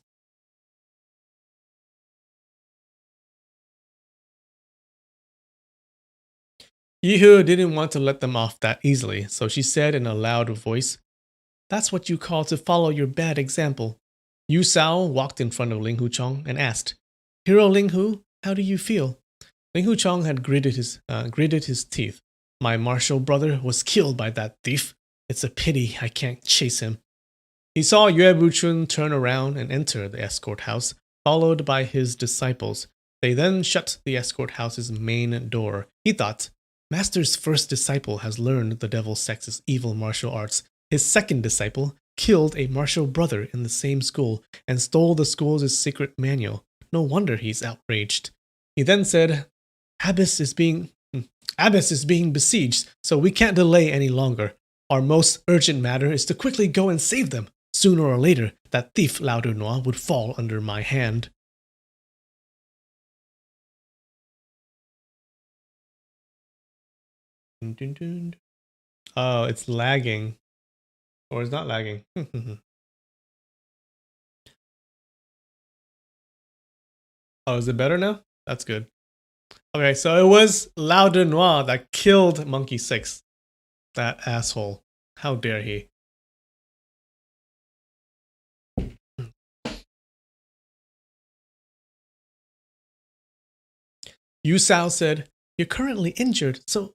Yihu didn't want to let them off that easily, so she said in a loud voice, That's what you call to follow your bad example. Yu Sao walked in front of Ling Hucheng and asked, Hero Ling Hu, how do you feel? Ling Hucheng had gritted his teeth. My martial brother was killed by that thief. It's a pity I can't chase him. He saw Yue Buchun turn around and enter the escort house, followed by his disciples. They then shut the escort house's main door. He thought, Master's first disciple has learned the Devil Sex's evil martial arts. His second disciple killed a martial brother in the same school and stole the school's secret manual. No wonder he's outraged. He then said, Abyss is being besieged, so we can't delay any longer. Our most urgent matter is to quickly go and save them. Sooner or later, that thief Lao Dunois would fall under my hand. Oh, it's lagging. Or it's not lagging. Oh, is it better now? That's good. Okay, so it was Lao Dunois that killed Monkey 6. That asshole. How dare he? Yu Sao said, You're currently injured, so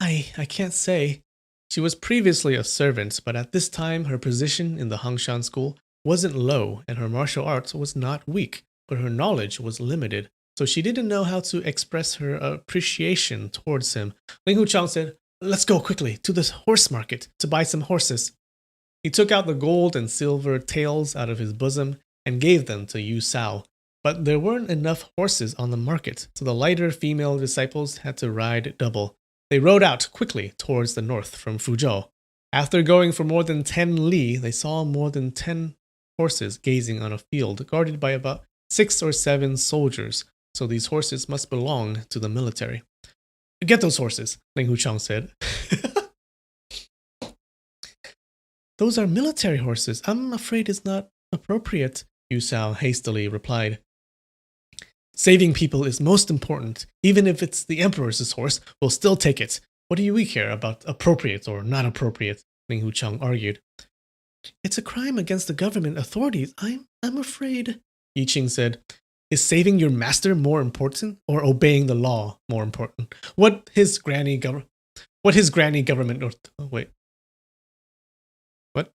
I can't say. She was previously a servant, but at this time her position in the Hangshan school wasn't low and her martial arts was not weak, but her knowledge was limited, so she didn't know how to express her appreciation towards him. Ling Huchang said, Let's go quickly to the horse market to buy some horses. He took out the gold and silver tails out of his bosom and gave them to Yu Sao. But there weren't enough horses on the market, so the lighter female disciples had to ride double. They rode out quickly towards the north from Fuzhou. After going for more than 10 li, they saw more than 10 horses gazing on a field guarded by about 6 or 7 soldiers, so these horses must belong to the military. Get those horses, Ling Huchang said. Those are military horses. I'm afraid it's not appropriate, Yu Sao hastily replied. Saving people is most important. Even if it's the Emperor's horse, we'll still take it. What do we care about appropriate or not appropriate? Ling Huchang argued. It's a crime against the government authorities. I'm afraid, Yiqing said. Is saving your master more important or obeying the law more important? What his granny government wait. What?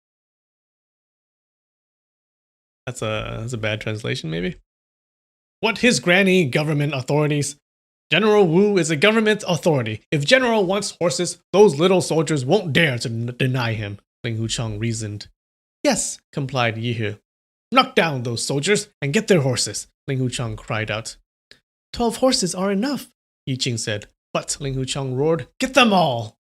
That's a bad translation, maybe? What his granny government authorities? General Wu is a government authority. If General wants horses, those little soldiers won't dare to deny him, Ling Huchang reasoned. Yes, complied Yihe. Knock down those soldiers and get their horses, Ling Huchang cried out. 12 horses are enough, Yiqing said, but Ling Huchang roared, Get them all!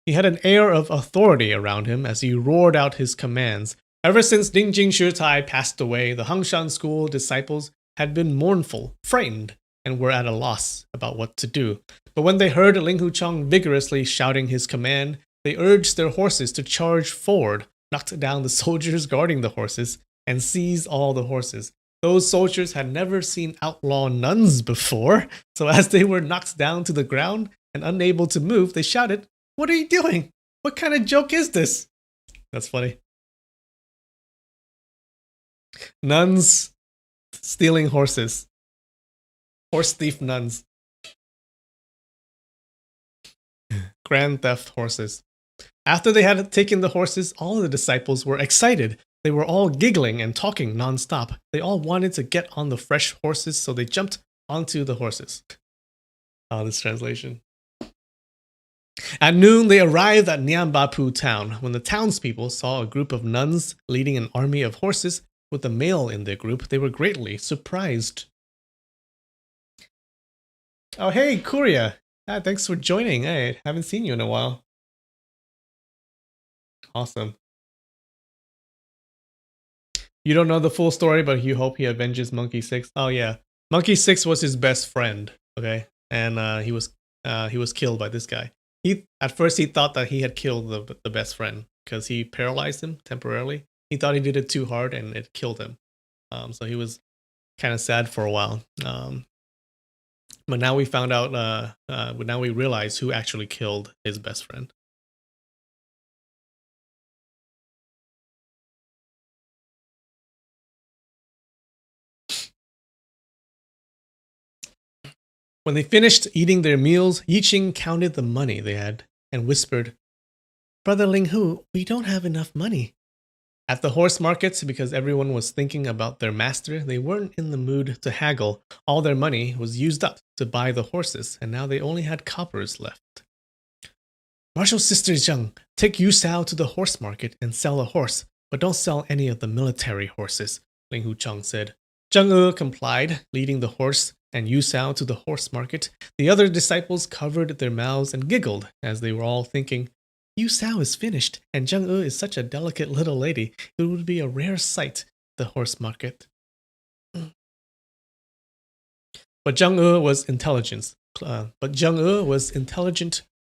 He had an air of authority around him as he roared out his commands. Ever since Dingjing Shitai passed away, the Hangshan school disciples had been mournful, frightened, and were at a loss about what to do. But when they heard Ling Huchang vigorously shouting his command, they urged their horses to charge forward, knocked down the soldiers guarding the horses, and seized all the horses. Those soldiers had never seen outlaw nuns before, so as they were knocked down to the ground and unable to move, they shouted, What are you doing? What kind of joke is this? That's funny. Nuns stealing horses. Horse thief nuns. Grand theft horses. After they had taken the horses, all the disciples were excited. They were all giggling and talking non-stop. They all wanted to get on the fresh horses, so they jumped onto the horses. Oh, this translation. At noon, they arrived at Nianbapu town. When the townspeople saw a group of nuns leading an army of horses with a male in their group, they were greatly surprised. Oh, hey, Kuria. Thanks for joining. I haven't seen you in a while. Awesome. You don't know the full story, but you hope he avenges Monkey 6. Oh, yeah. Monkey 6 was his best friend, okay? And he was killed by this guy. At first, he thought that he had killed the best friend because he paralyzed him temporarily. He thought he did it too hard and it killed him. So he was kind of sad for a while. But now we found out, now we realize who actually killed his best friend. When they finished eating their meals, Yiqing counted the money they had and whispered, Brother Ling Hu, we don't have enough money. At the horse market, because everyone was thinking about their master, they weren't in the mood to haggle. All their money was used up to buy the horses, and now they only had coppers left. Martial Sister Zheng, take Yu Sao to the horse market and sell a horse, but don't sell any of the military horses, Ling Hu Chang said. Zheng E complied, leading the horse and Yu Sao to the horse market. The other disciples covered their mouths and giggled as they were all thinking, Yu Sao is finished, and Zheng E is such a delicate little lady. It would be a rare sight at the horse market. But Zheng E was intelligent,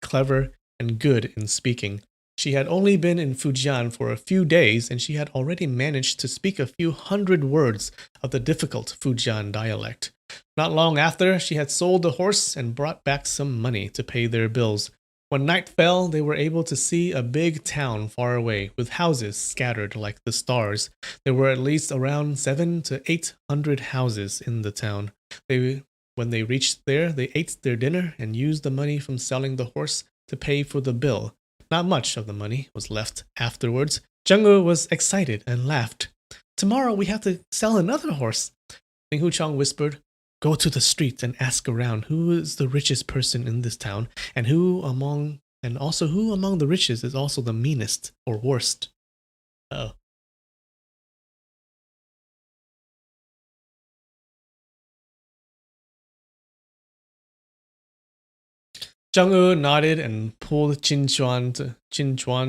clever, and good in speaking. She had only been in Fujian for a few days, and she had already managed to speak a few hundred words of the difficult Fujian dialect. Not long after, she had sold the horse and brought back some money to pay their bills. When night fell, they were able to see a big town far away, with houses scattered like the stars. There were at least around 700 to 800 houses in the town. When they reached there, they ate their dinner and used the money from selling the horse to pay for the bill. Not much of the money was left afterwards. Zheng E was excited and laughed. Tomorrow we have to sell another horse. Ling Hu Chang whispered, go to the street and ask around who is the richest person in this town, and who among the richest is also the meanest or worst. Oh. Zheng E nodded and pulled Qin Chuan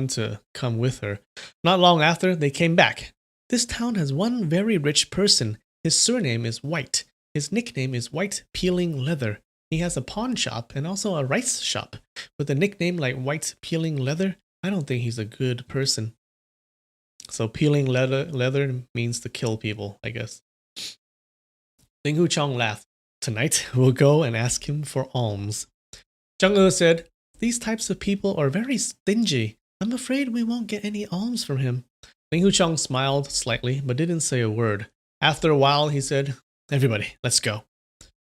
to come with her. Not long after, they came back. This town has one very rich person. His surname is White. His nickname is White Peeling Leather. He has a pawn shop and also a rice shop. With a nickname like White Peeling Leather, I don't think he's a good person. So peeling leather means to kill people, I guess. Ling Hu Chang laughed. Tonight, we'll go and ask him for alms. Zheng E said, these types of people are very stingy. I'm afraid we won't get any alms from him. Ling Hu Chang smiled slightly, but didn't say a word. After a while, he said, everybody, let's go.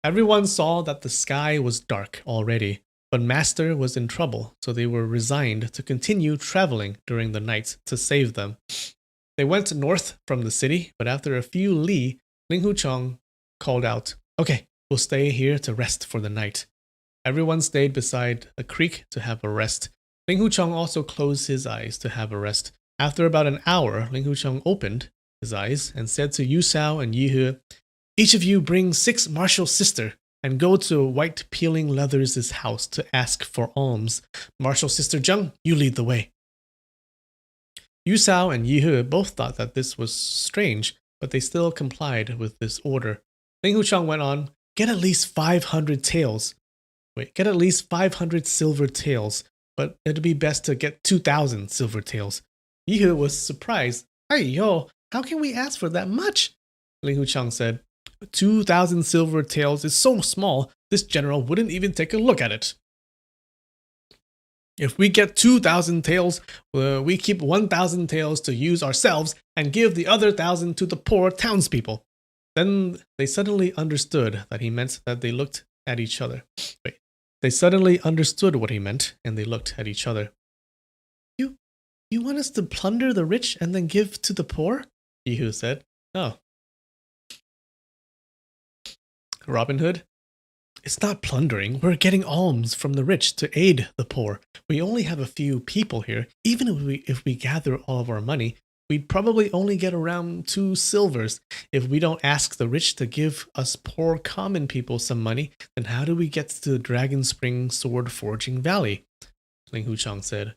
Everyone saw that the sky was dark already, but Master was in trouble, so they were resigned to continue traveling during the night to save them. They went north from the city, but after a few li, Ling Hu Chang called out, okay, we'll stay here to rest for the night. Everyone stayed beside a creek to have a rest. Ling Hu Chang also closed his eyes to have a rest. After about an hour, Ling Hu Chang opened his eyes and said to Yu Sao and Yi He, each of you bring 6 martial sister and go to White Peeling Leather's house to ask for alms. Martial Sister Zheng, you lead the way. Yu Sao and Yi He both thought that this was strange, but they still complied with this order. Ling Hu Chang went on, get at least 500 taels. Get at least 500 silver taels, but it'd be best to get 2,000 silver taels. Yi He was surprised. Hey yo, how can we ask for that much? Ling Hu Chang said, 2,000 silver taels is so small, this general wouldn't even take a look at it. If we get 2,000 taels, we keep 1,000 taels to use ourselves and give the other 1,000 to the poor townspeople. Then they suddenly understood that he meant that they looked at each other. They suddenly understood what he meant, and they looked at each other. You want us to plunder the rich and then give to the poor? Yi He said. Oh. Robin Hood? It's not plundering. We're getting alms from the rich to aid the poor. We only have a few people here. Even if we gather all of our money, we'd probably only get around 2 silvers. If we don't ask the rich to give us poor common people some money, then how do we get to Dragon Spring Sword Forging Valley? Ling Hu Chang said.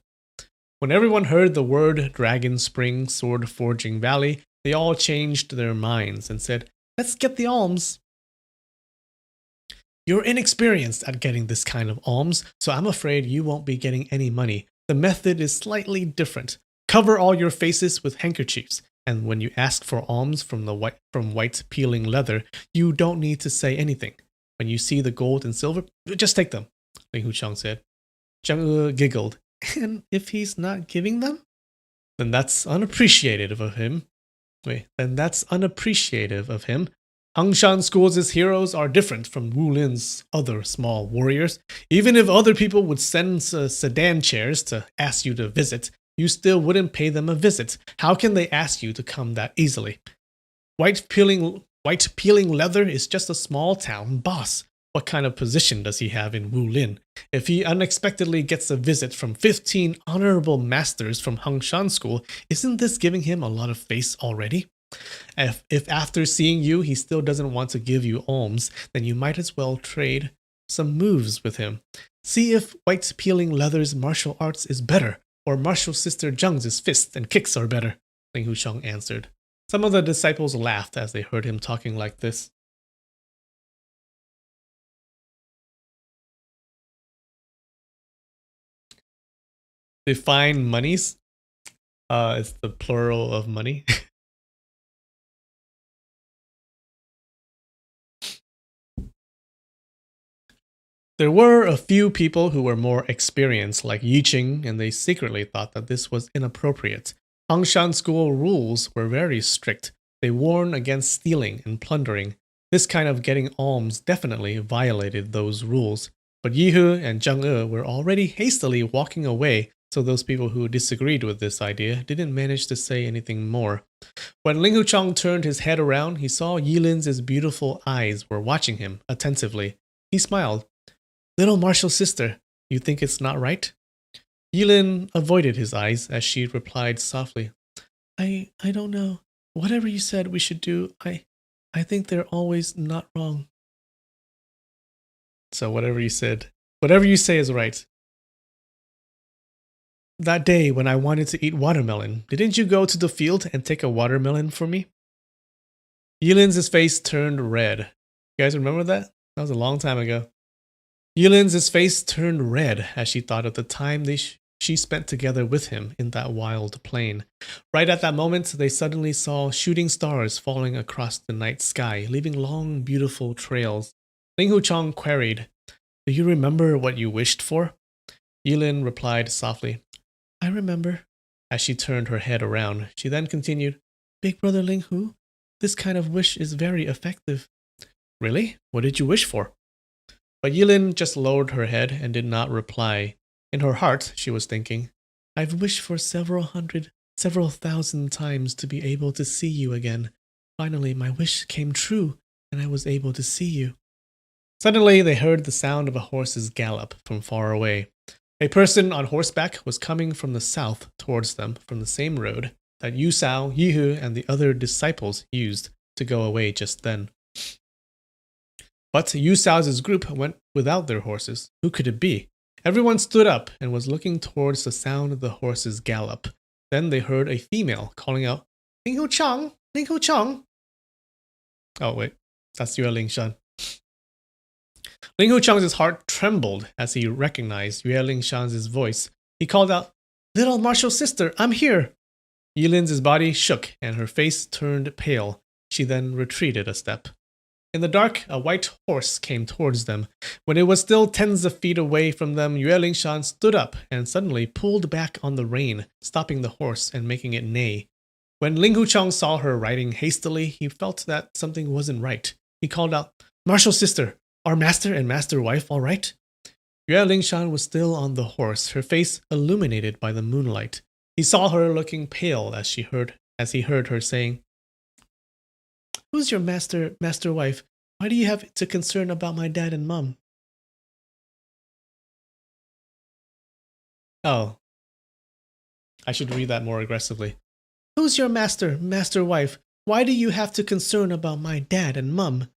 When everyone heard the word Dragon Spring Sword Forging Valley, they all changed their minds and said, let's get the alms. You're inexperienced at getting this kind of alms, so I'm afraid you won't be getting any money. The method is slightly different. Cover all your faces with handkerchiefs, and when you ask for alms from White Peeling Leather, you don't need to say anything. When you see the gold and silver, just take them, Ling Hu Chang said. Zheng E giggled. And if he's not giving them? Then that's unappreciative of him. Hangshan School's heroes are different from Wulin's other small warriors. Even if other people would send sedan chairs to ask you to visit, you still wouldn't pay them a visit. How can they ask you to come that easily? White peeling leather is just a small town boss. What kind of position does he have in Wulin? If he unexpectedly gets a visit from 15 honorable masters from Hangshan School, isn't this giving him a lot of face already? If after seeing you he still doesn't want to give you alms, then you might as well trade some moves with him. See if White Peeling Leather's martial arts is better, or martial sister Zheng's fists and kicks are better, Ling Hucheng answered. Some of the disciples laughed as they heard him talking like this. Define monies. It's the plural of money. There were a few people who were more experienced, like Yi Qing, and they secretly thought that this was inappropriate. Hangshan School rules were very strict. They warn against stealing and plundering. This kind of getting alms definitely violated those rules. But Yihu and Zheng E were already hastily walking away, so those people who disagreed with this idea didn't manage to say anything more. When Ling Hucheng turned his head around, he saw Yilin's beautiful eyes were watching him attentively. He smiled. Little martial sister, you think it's not right? Yilin avoided his eyes as she replied softly. I don't know. Whatever you said we should do, I think they're always not wrong. So whatever you say is right. That day when I wanted to eat watermelon, didn't you go to the field and take a watermelon for me? Yilin's face turned red. You guys remember that? That was a long time ago. Yilin's face turned red as she thought of the time she spent together with him in that wild plain. Right at that moment, they suddenly saw shooting stars falling across the night sky, leaving long, beautiful trails. Ling Hucheng queried, Do you remember what you wished for? Yilin replied softly, I remember. As she turned her head around, she then continued, Big brother Ling Hu, this kind of wish is very effective. Really? What did you wish for? But Yilin just lowered her head and did not reply. In her heart, she was thinking, I've wished for several thousand times to be able to see you again. Finally, my wish came true, and I was able to see you. Suddenly, they heard the sound of a horse's gallop from far away. A person on horseback was coming from the south towards them from the same road that Yu Sao, Yihu, and the other disciples used to go away just then. But Yu Sao's group went without their horses. Who could it be? Everyone stood up and was looking towards the sound of the horse's gallop. Then they heard a female calling out, Ling Hucheng! Ling Hucheng! Oh wait, that's Yue Lingshan. Ling Hucheng's heart trembled as he recognized Yue Lingshan's voice. He called out, Little martial sister, I'm here! Yilin's body shook and her face turned pale. She then retreated a step. In the dark, a white horse came towards them. When it was still tens of feet away from them, Yue Lingshan stood up and suddenly pulled back on the rein, stopping the horse and making it neigh. When Ling Hucheng saw her riding hastily, he felt that something wasn't right. He called out, Martial sister, are master and master wife all right? Yue Lingshan was still on the horse, her face illuminated by the moonlight. He saw her looking pale as he heard her saying, Who's your master wife? Why do you have to concern about my dad and mom? Oh. I should read that more aggressively. Who's your master wife? Why do you have to concern about my dad and mum?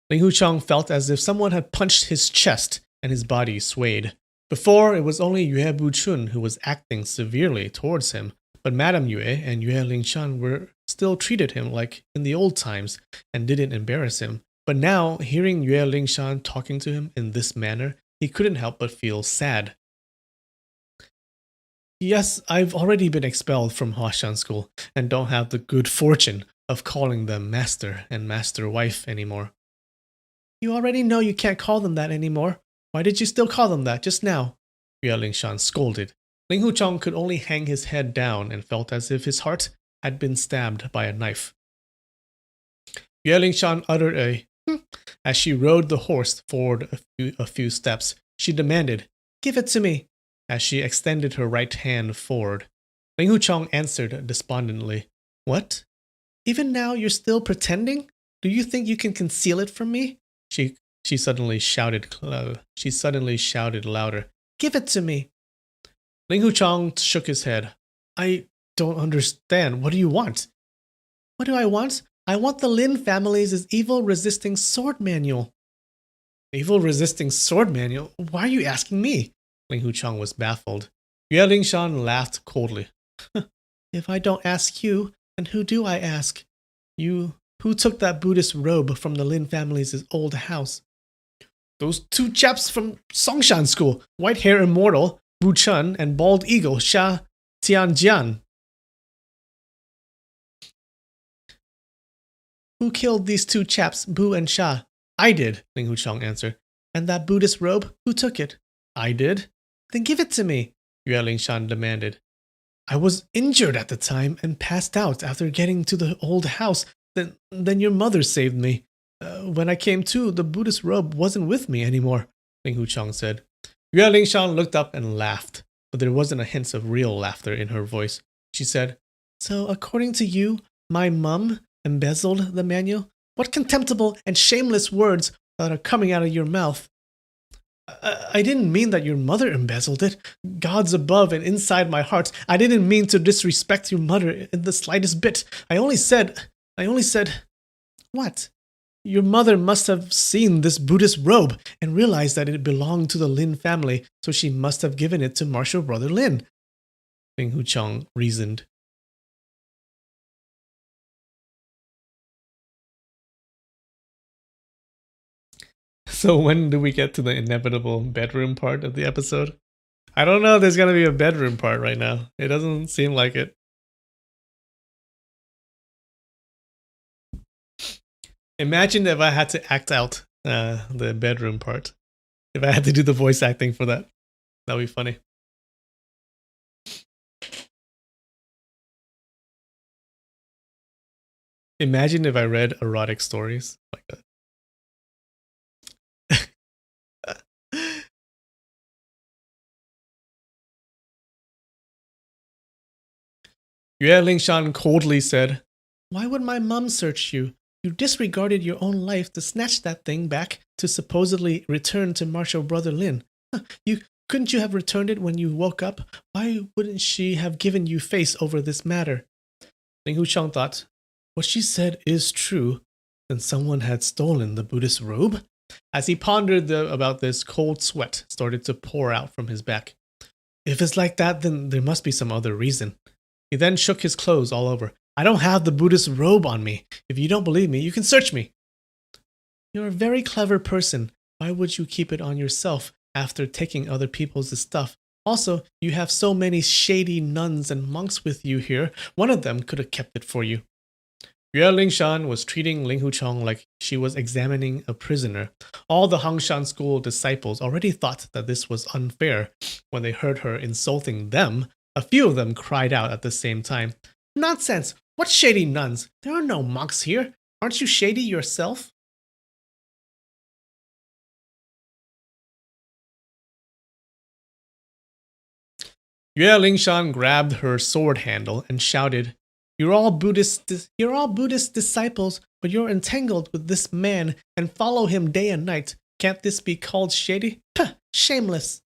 Ling Hucheng felt as if someone had punched his chest and his body swayed. Before, it was only Yue Buchun who was acting severely towards him, but Madame Yue and Yue Lingshan were still treated him like in the old times and didn't embarrass him. But now, hearing Yue Lingshan talking to him in this manner, he couldn't help but feel sad. Yes, I've already been expelled from Huashan School and don't have the good fortune of calling them master and master wife anymore. You already know you can't call them that anymore. Why did you still call them that just now? Yue Lingshan scolded. Ling Hucheng could only hang his head down and felt as if his heart had been stabbed by a knife. Yue Lingshan uttered a as she rode the horse forward a few steps. She demanded, "Give it to me," as she extended her right hand forward. Ling Huchong answered despondently, "What? Even now you're still pretending? Do you think you can conceal it from me?" She suddenly shouted louder, "Give it to me." Ling Huchong shook his head. "I don't understand. What do you want?" "What do I want? I want the Lin family's evil resisting sword manual." "Evil resisting sword manual? Why are you asking me?" Ling Huchong was baffled. Yue Lingshan laughed coldly. "If I don't ask you, then who do I ask? You, who took that Buddhist robe from the Lin family's old house?" "Those two chaps from Songshan School, White Hair Immortal, Bu Chun, and Bald Eagle, Sha Tianjian." "Who killed these two chaps, Bu and Sha?" "I did," Ling Huchong answered. "And that Buddhist robe, who took it?" "I did." "Then give it to me," Yue Lingshan demanded. "I was injured at the time and passed out after getting to the old house. Then your mother saved me. When I came to, the Buddhist robe wasn't with me anymore," Ling Huchong said. Yue Lingshan looked up and laughed, but there wasn't a hint of real laughter in her voice. She said, "So according to you, my mum embezzled the manual? What contemptible and shameless words that are coming out of your mouth." I didn't mean that your mother embezzled it. God's above and inside my heart. I didn't mean to disrespect your mother in the slightest bit. I only said, what? Your mother must have seen this Buddhist robe and realized that it belonged to the Lin family, so she must have given it to Martial Brother Lin," Ling Huchong reasoned. So when do we get to the inevitable bedroom part of the episode? I don't know if there's gonna be a bedroom part right now. It doesn't seem like it. Imagine if I had to act out the bedroom part. If I had to do the voice acting for that. That'd be funny. Imagine if I read erotic stories like that. Yue Lingshan coldly said, "Why would my mum search you? You disregarded your own life to snatch that thing back to supposedly return to Martial Brother Lin. Couldn't you have returned it when you woke up? Why wouldn't she have given you face over this matter?" Ling Huchong thought, what she said is true. Then someone had stolen the Buddhist robe? As he pondered about this, cold sweat started to pour out from his back. If it's like that, then there must be some other reason. He then shook his clothes all over. "I don't have the Buddhist robe on me. If you don't believe me, you can search me." "You're a very clever person. Why would you keep it on yourself after taking other people's stuff? Also, you have so many shady nuns and monks with you here. One of them could have kept it for you." Yue Lingshan was treating Ling Huchong like she was examining a prisoner. All the Hangshan school disciples already thought that this was unfair. When they heard her insulting them, a few of them cried out at the same time, "Nonsense! What shady nuns? There are no monks here. Aren't you shady yourself?" Yue Lingshan grabbed her sword handle and shouted, you're all Buddhist disciples, but you're entangled with this man and follow him day and night. Can't this be called shady? Puh, shameless."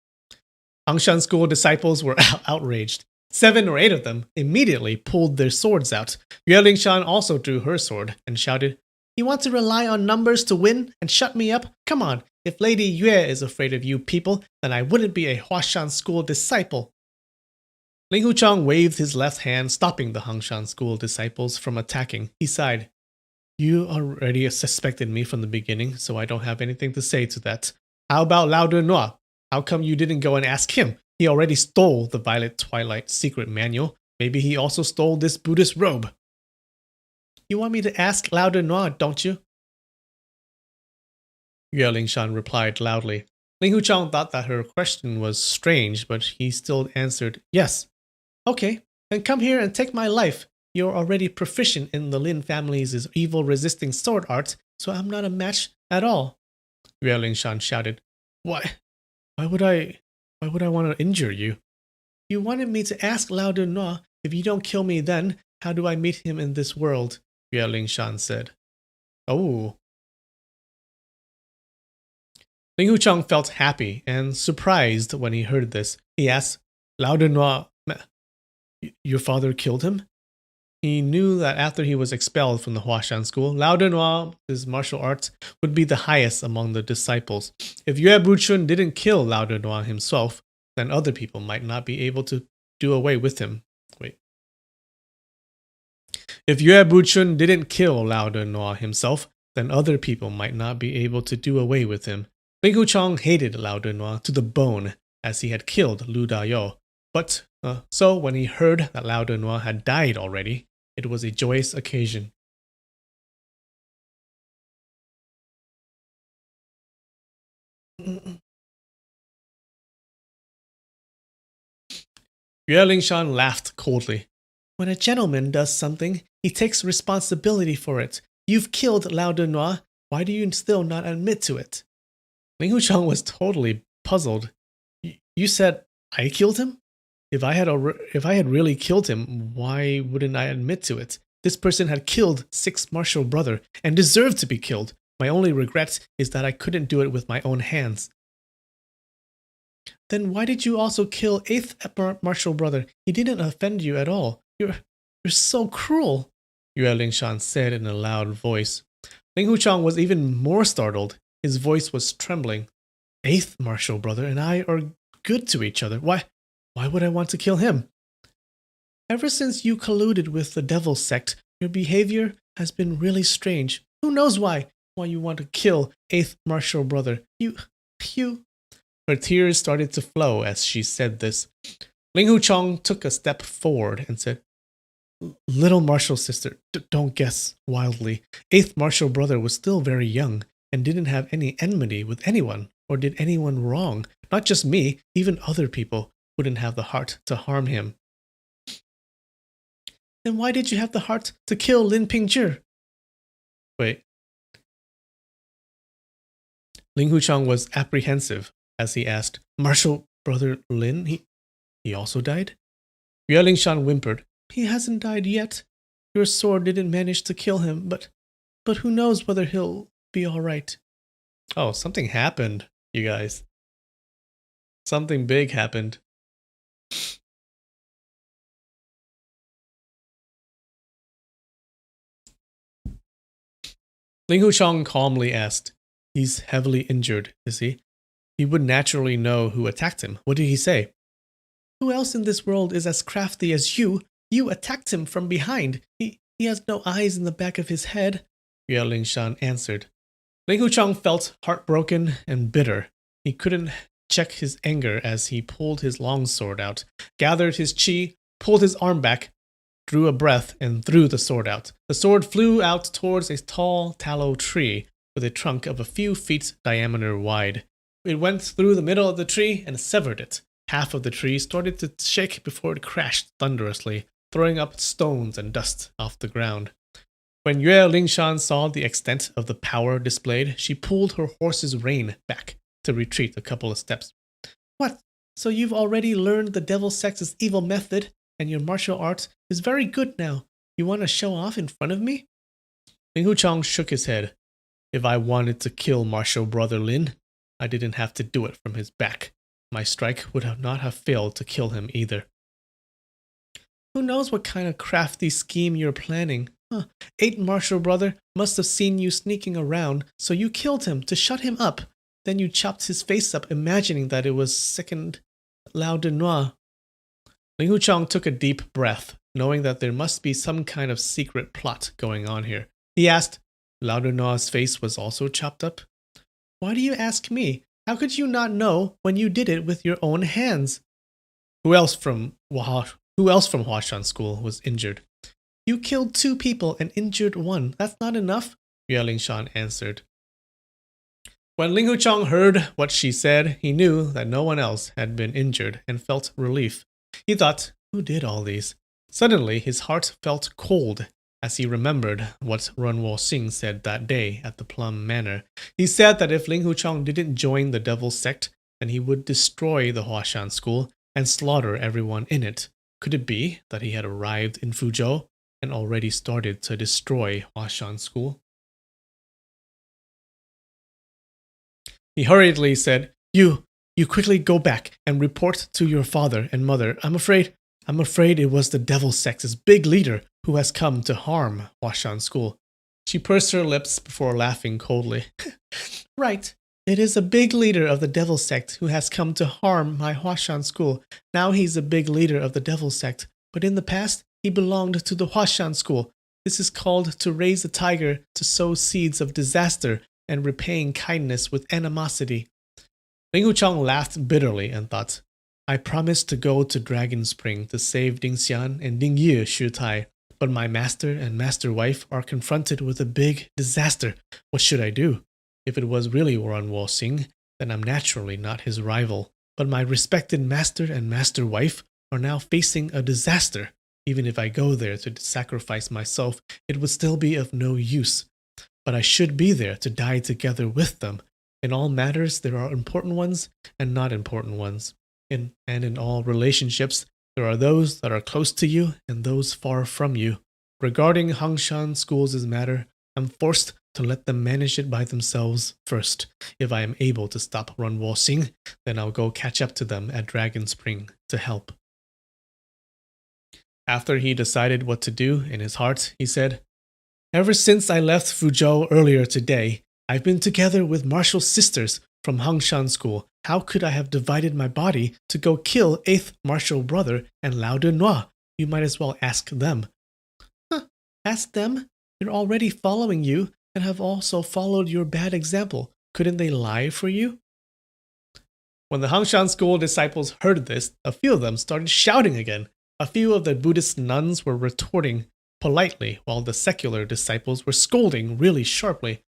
Angshan school disciples were outraged. 7 or 8 of them immediately pulled their swords out. Yue Lingshan also drew her sword and shouted, "You want to rely on numbers to win and shut me up? Come on, if Lady Yue is afraid of you people, then I wouldn't be a Huashan school disciple." Ling Huchong waved his left hand, stopping the Hangshan school disciples from attacking. He sighed. "You already suspected me from the beginning, so I don't have anything to say to that. How about Lao Noir? How come you didn't go and ask him? He already stole the Violet Twilight secret manual. Maybe he also stole this Buddhist robe." "You want me to ask Lao Noir, don't you?" Yue Lingshan replied loudly. Ling Huchong thought that her question was strange, but he still answered, "Yes." "Okay, then come here and take my life. you're already proficient in the Lin family's evil-resisting sword art, so I'm not a match at all. Yue Lingshan shouted. Why? Why would I want to injure you? You wanted me to ask Lao Dunhua, if you don't kill me then, how do I meet him in this world? Yue Lingshan said. Oh. Ling Hucheng felt happy and surprised when he heard this. He asked, Lao Dunhua, your father killed him? He knew that after he was expelled from the Huashan school, Lao Dunhua, his martial arts, would be the highest among the disciples. If Yue Buchun didn't kill Lao Dunhua himself, then other people might not be able to do away with him. Wait. If Yue Buchun didn't kill Lao Dunhua himself, then other people might not be able to do away with him. Ling Hucheng hated Lao Dunhua to the bone, as he had killed Lu Dayou. But, so when he heard that Lao Dunhua had died already, it was a joyous occasion. Yue Lingshan laughed coldly. When a gentleman does something, he takes responsibility for it. You've killed Lao Dunhua. Why do you still not admit to it? Ling Hucheng was totally puzzled. You said I killed him? If I had really killed him, why wouldn't I admit to it? This person had killed 6th Martial Brother and deserved to be killed. My only regret is that I couldn't do it with my own hands. Then why did you also kill 8th Martial Brother? He didn't offend you at all. You're so cruel, Yue Lingshan said in a loud voice. Ling Hucheng was even more startled. His voice was trembling. 8th Martial Brother and I are good to each other. Why would I want to kill him? Ever since you colluded with the Devil Sect, your behavior has been really strange. Who knows why you want to kill 8th Martial Brother? You... Her tears started to flow as she said this. Ling Hucheng took a step forward and said, Little Martial Sister, don't guess wildly. 8th Martial Brother was still very young and didn't have any enmity with anyone or did anyone wrong. Not just me, even other people wouldn't have the heart to harm him. Then why did you have the heart to kill Lin Pingzhi? Wait. Ling Hucheng was apprehensive as he asked, Martial Brother Lin, he also died? Yue Lingshan whimpered, He hasn't died yet. Your sword didn't manage to kill him, but who knows whether he'll be alright. Oh, something happened, you guys. Something big happened. Ling Hucheng calmly asked, He's heavily injured, is he? He would naturally know who attacked him. What did he say? Who else in this world is as crafty as you? You attacked him from behind. He has no eyes in the back of his head, Yue Lingshan answered. Ling Hucheng felt heartbroken and bitter. He couldn't check his anger as he pulled his long sword out, gathered his chi, pulled his arm back, drew a breath, and threw the sword out. The sword flew out towards a tall tallow tree with a trunk of a few feet diameter wide. It went through the middle of the tree and severed it. Half of the tree started to shake before it crashed thunderously, throwing up stones and dust off the ground. When Yue Lingshan saw the extent of the power displayed, she pulled her horse's rein back to retreat a couple of steps. What? So you've already learned the Devil Sect's evil method, and your martial arts is very good now. You want to show off in front of me? Ling Hucheng shook his head. If I wanted to kill Martial Brother Lin, I didn't have to do it from his back. My strike would not have failed to kill him either. Who knows what kind of crafty scheme you're planning? 8th Martial Brother must have seen you sneaking around, so you killed him to shut him up. Then you chopped his face up, imagining that it was 2nd Lao Dunhua. Ling Hucheng took a deep breath, knowing that there must be some kind of secret plot going on here. He asked, Lao Dunhua's face was also chopped up? Why do you ask me? How could you not know when you did it with your own hands? Who else from Huashan School was injured? You killed 2 people and injured 1. That's not enough, Yue Lingshan answered. When Ling Hucheng heard what she said, he knew that no one else had been injured and felt relief. He thought, who did all these? Suddenly, his heart felt cold as he remembered what Runwo Singh said that day at the Plum Manor. He said that if Ling Huchang didn't join the Devil's Sect, then he would destroy the Huashan school and slaughter everyone in it. Could it be that he had arrived in Fuzhou and already started to destroy Huashan school? He hurriedly said, You quickly go back and report to your father and mother. I'm afraid it was the Devil Sect's big leader who has come to harm Huashan school. She pursed her lips before laughing coldly. Right. It is a big leader of the Devil Sect who has come to harm my Huashan school. Now he's a big leader of the Devil Sect, but in the past he belonged to the Huashan school. This is called to raise a tiger to sow seeds of disaster and repaying kindness with animosity. Ling Huchang laughed bitterly and thought, I promised to go to Dragon Spring to save Ding Xian and Ding Yi Shutai, but my master and master wife are confronted with a big disaster. What should I do? If it was really Runwo Singh, then I'm naturally not his rival. But my respected master and master wife are now facing a disaster. Even if I go there to sacrifice myself, it would still be of no use. But I should be there to die together with them. In all matters, there are important ones and not important ones. And in all relationships, there are those that are close to you and those far from you. Regarding Hangshan School's matter, I'm forced to let them manage it by themselves first. If I am able to stop Runwo Singh, then I'll go catch up to them at Dragon Spring to help. After he decided what to do in his heart, he said, Ever since I left Fuzhou earlier today, I've been together with martial sisters from Hangshan School. How could I have divided my body to go kill 8th martial brother and Lao de Noir? You might as well ask them. Huh, ask them? They're already following you and have also followed your bad example. Couldn't they lie for you? When the Hangshan School disciples heard this, a few of them started shouting again. A few of the Buddhist nuns were retorting politely, while the secular disciples were scolding really sharply.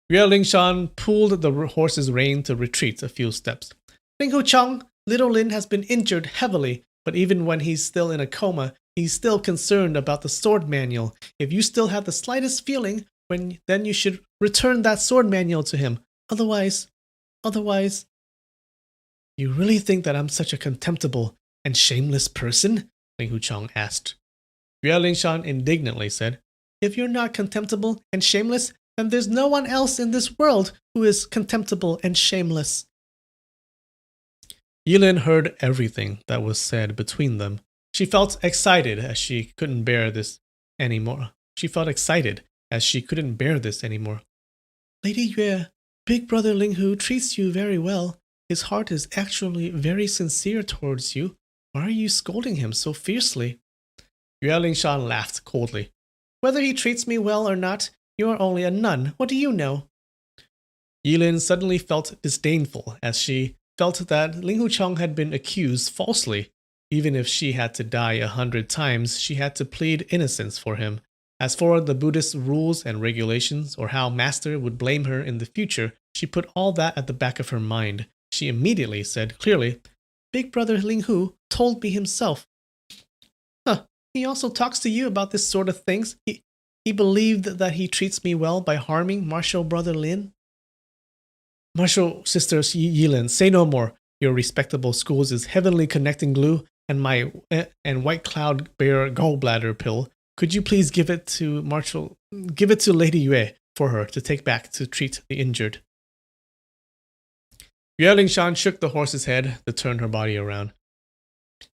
Yue Lingshan pulled the horse's rein to retreat a few steps. Ling Huchang, little Lin has been injured heavily, but even when he's still in a coma, he's still concerned about the sword manual. If you still have the slightest feeling, then you should return that sword manual to him. Otherwise... You really think that I'm such a contemptible and shameless person? Ling Huchang asked. Yue Lingshan indignantly said, If you're not contemptible and shameless, then there's no one else in this world who is contemptible and shameless. Yilin heard everything that was said between them. She felt excited as she couldn't bear this anymore. Lady Yue, Big Brother Linghu treats you very well. His heart is actually very sincere towards you. Why are you scolding him so fiercely? Yue Lingshan laughed coldly. Whether he treats me well or not, you are only a nun. What do you know? Yilin suddenly felt disdainful as she felt that Ling Huchang had been accused falsely. Even if she had to die 100 times, she had to plead innocence for him. As for the Buddhist rules and regulations, or how Master would blame her in the future, she put all that at the back of her mind. She immediately said clearly, Big Brother Linghu told me himself. Huh, he also talks to you about this sort of things. He believed that he treats me well by harming Martial Brother Lin. Martial Sister Yilin, say no more. Your respectable schools is heavenly connecting glue and my White Cloud Bear gallbladder pill. Could you please give it to Lady Yue for her to take back to treat the injured? Yue Lingshan shook the horse's head to turn her body around.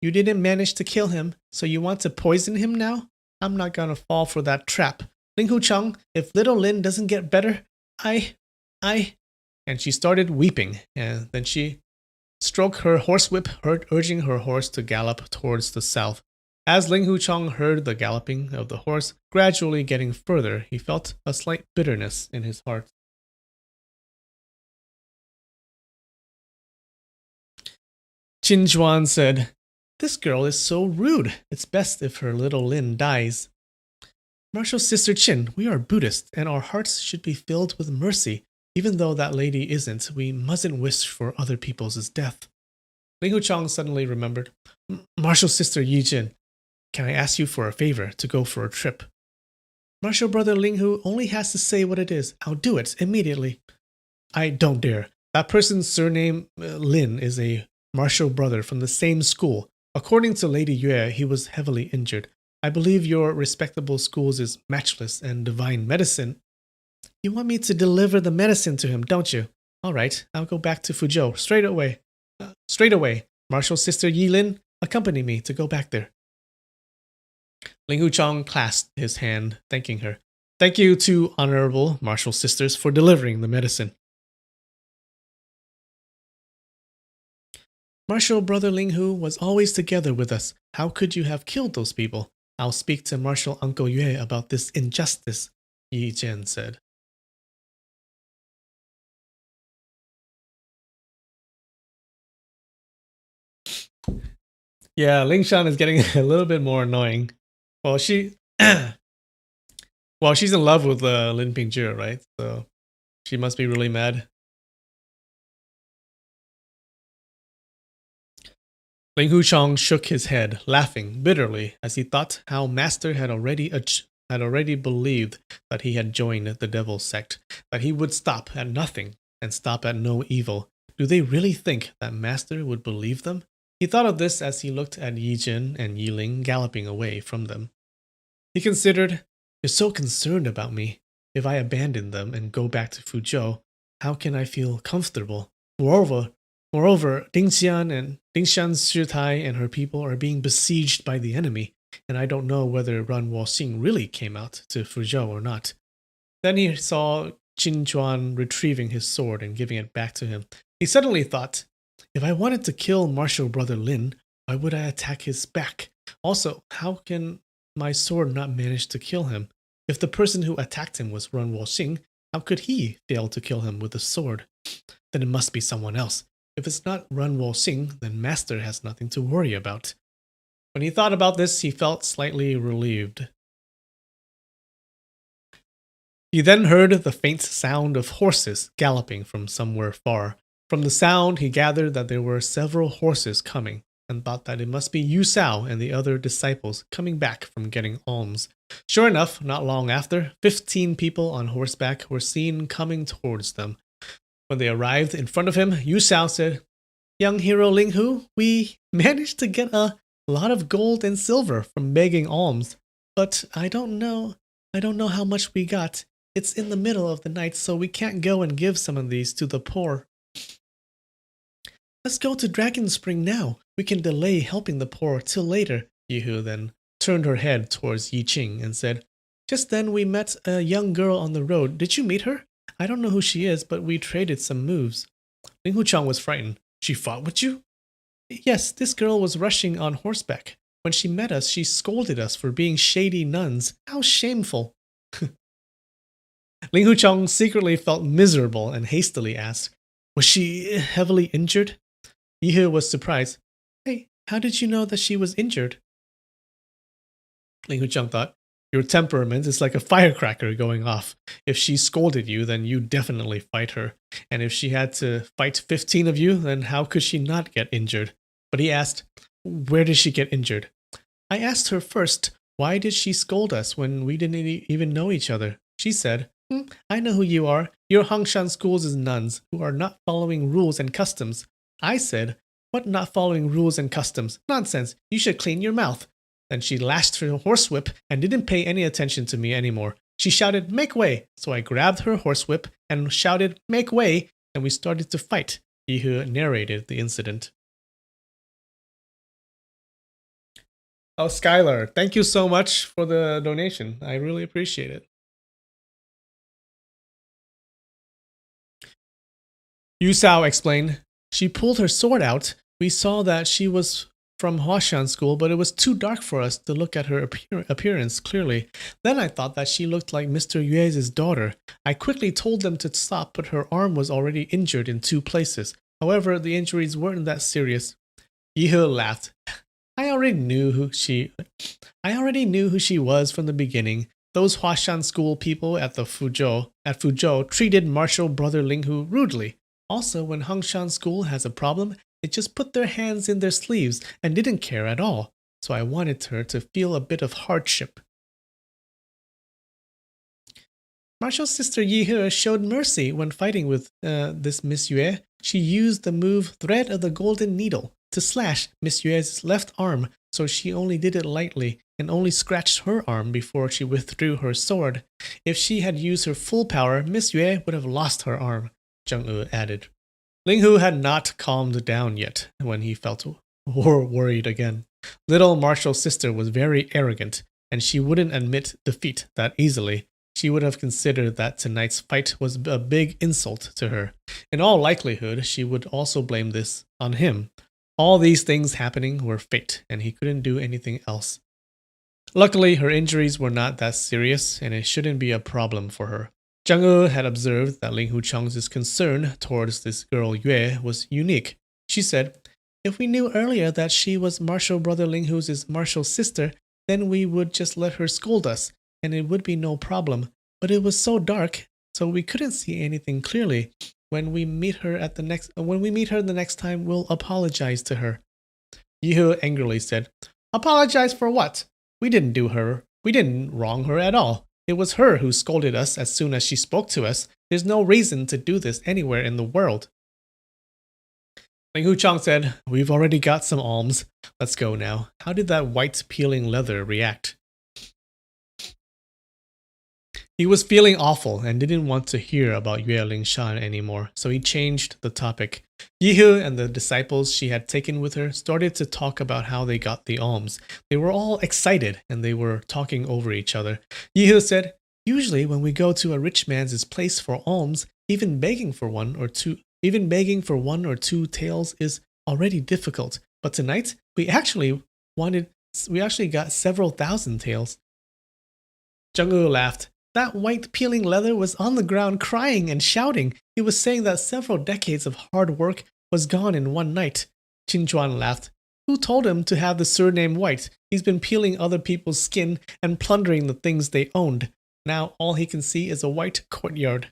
You didn't manage to kill him, so you want to poison him now? I'm not gonna fall for that trap. Ling Huchang, if little Lin doesn't get better, And she started weeping, and then she stroked her horsewhip, urging her horse to gallop towards the south. As Ling Huchang heard the galloping of the horse gradually getting further, he felt a slight bitterness in his heart. Qin Zhuan said, This girl is so rude. It's best if her little Lin dies. Martial Sister Qin, we are Buddhist, and our hearts should be filled with mercy. Even though that lady isn't, we mustn't wish for other people's death. Ling Huchang suddenly remembered. Martial Sister Yi Jin, can I ask you for a favor to go for a trip? Martial brother Linghu only has to say what it is. I'll do it immediately. I don't dare. That person's surname, Lin, is a martial brother from the same school. According to Lady Yue, he was heavily injured. I believe your respectable school's is matchless and divine medicine. You want me to deliver the medicine to him, don't you? All right, I'll go back to Fuzhou straight away. Martial sister Yilin, accompany me to go back there. Ling Huchong clasped his hand, thanking her. Thank you to honorable martial sisters for delivering the medicine. Martial brother Linghu was always together with us. How could you have killed those people? I'll speak to martial uncle Yue about this injustice, Yi Jian said. Yeah, Ling Shan is getting a little bit more annoying. Well, she's in love with Lin Pingzhi, right? So she must be really mad. Ling Huchong shook his head, laughing bitterly as he thought how Master had already believed that he had joined the Devil sect, that he would stop at nothing and stop at no evil. Do they really think that Master would believe them? He thought of this as he looked at Yi Jin and Yi Ling galloping away from them. He considered, they're so concerned about me. If I abandon them and go back to Fuzhou, how can I feel comfortable? Moreover, Dingxian's Shitai and her people are being besieged by the enemy, and I don't know whether Ran Woxing really came out to Fuzhou or not. Then he saw Qin Chuan retrieving his sword and giving it back to him. He suddenly thought, if I wanted to kill martial brother Lin, why would I attack his back? Also, how can my sword not manage to kill him? If the person who attacked him was Ran Woxing, how could he fail to kill him with a sword? Then it must be someone else. If it's not Ran Woxing, then Master has nothing to worry about. When he thought about this, he felt slightly relieved. He then heard the faint sound of horses galloping from somewhere far. From the sound, he gathered that there were several horses coming, and thought that it must be Yu Sao and the other disciples coming back from getting alms. Sure enough, not long after, 15 people on horseback were seen coming towards them. When they arrived in front of him, Yu Sao said, Young hero Linghu, we managed to get a lot of gold and silver from begging alms, but I don't know how much we got. It's in the middle of the night, so we can't go and give some of these to the poor. Let's go to Dragon Spring now. We can delay helping the poor till later. Yihu then turned her head towards Yi Qing and said, Just then we met a young girl on the road. Did you meet her? I don't know who she is, but we traded some moves. Ling Huchong was frightened. She fought with you? Yes, this girl was rushing on horseback. When she met us, she scolded us for being shady nuns. How shameful. Ling Huchong secretly felt miserable and hastily asked, Was she heavily injured? Yihu was surprised. Hey, how did you know that she was injured? Ling Huchong thought, Your temperament is like a firecracker going off. If she scolded you, then you definitely fight her. And if she had to fight 15 of you, then how could she not get injured? But he asked, Where did she get injured? I asked her first, why did she scold us when we didn't even know each other? She said, I know who you are. You're Hangshan School's nuns who are not following rules and customs. I said, What not following rules and customs? Nonsense. You should clean your mouth. Then she lashed her horsewhip and didn't pay any attention to me anymore. She shouted, Make way! So I grabbed her horsewhip and shouted, Make way! And we started to fight. Yihu narrated the incident. Oh, Skylar, thank you so much for the donation. I really appreciate it. Yu Sao explained, She pulled her sword out. We saw that she was from Huashan School, but it was too dark for us to look at her appearance clearly. Then I thought that she looked like Mr. Yue's daughter. I quickly told them to stop, but her arm was already injured in 2 places. However, the injuries weren't that serious. Yihu laughed. I already knew who she was from the beginning. Those Huashan School people at Fuzhou treated martial brother Linghu rudely. Also, when Hangshan School has a problem, they just put their hands in their sleeves and didn't care at all. so I wanted her to feel a bit of hardship. Martial's sister Yi showed mercy when fighting with this Miss Yue. She used the move Thread of the Golden Needle to slash Miss Yue's left arm, so she only did it lightly and only scratched her arm before she withdrew her sword. If she had used her full power, Miss Yue would have lost her arm, Zheng He added. Ling Hu had not calmed down yet when he felt worried again. Little Martial's sister was very arrogant, and she wouldn't admit defeat that easily. She would have considered that tonight's fight was a big insult to her. In all likelihood, she would also blame this on him. All these things happening were fate, and he couldn't do anything else. Luckily, her injuries were not that serious, and it shouldn't be a problem for her. Zhang He had observed that Ling Huchang's concern towards this girl Yue was unique. She said, "If we knew earlier that she was martial brother Ling Hu's martial sister, then we would just let her scold us, and it would be no problem. But it was so dark, so we couldn't see anything clearly. When we meet her the next time, we'll apologize to her." Yihu angrily said, "Apologize for what? We didn't wrong her at all. It was her who scolded us as soon as she spoke to us. There's no reason to do this anywhere in the world." Ling Huchang said, "We've already got some alms. Let's go now." How did that white peeling leather react? He was feeling awful and didn't want to hear about Yue Lingshan anymore, so he changed the topic. Yihu and the disciples she had taken with her started to talk about how they got the alms. They were all excited and they were talking over each other. Yihu said, "Usually when we go to a rich man's place for alms, even begging for one or two taels is already difficult. But tonight, we actually got several thousand taels." Zheng He laughed. "That white peeling leather was on the ground crying and shouting. He was saying that several decades of hard work was gone in one night." Qin Chuan laughed. "Who told him to have the surname White? He's been peeling other people's skin and plundering the things they owned. Now all he can see is a white courtyard."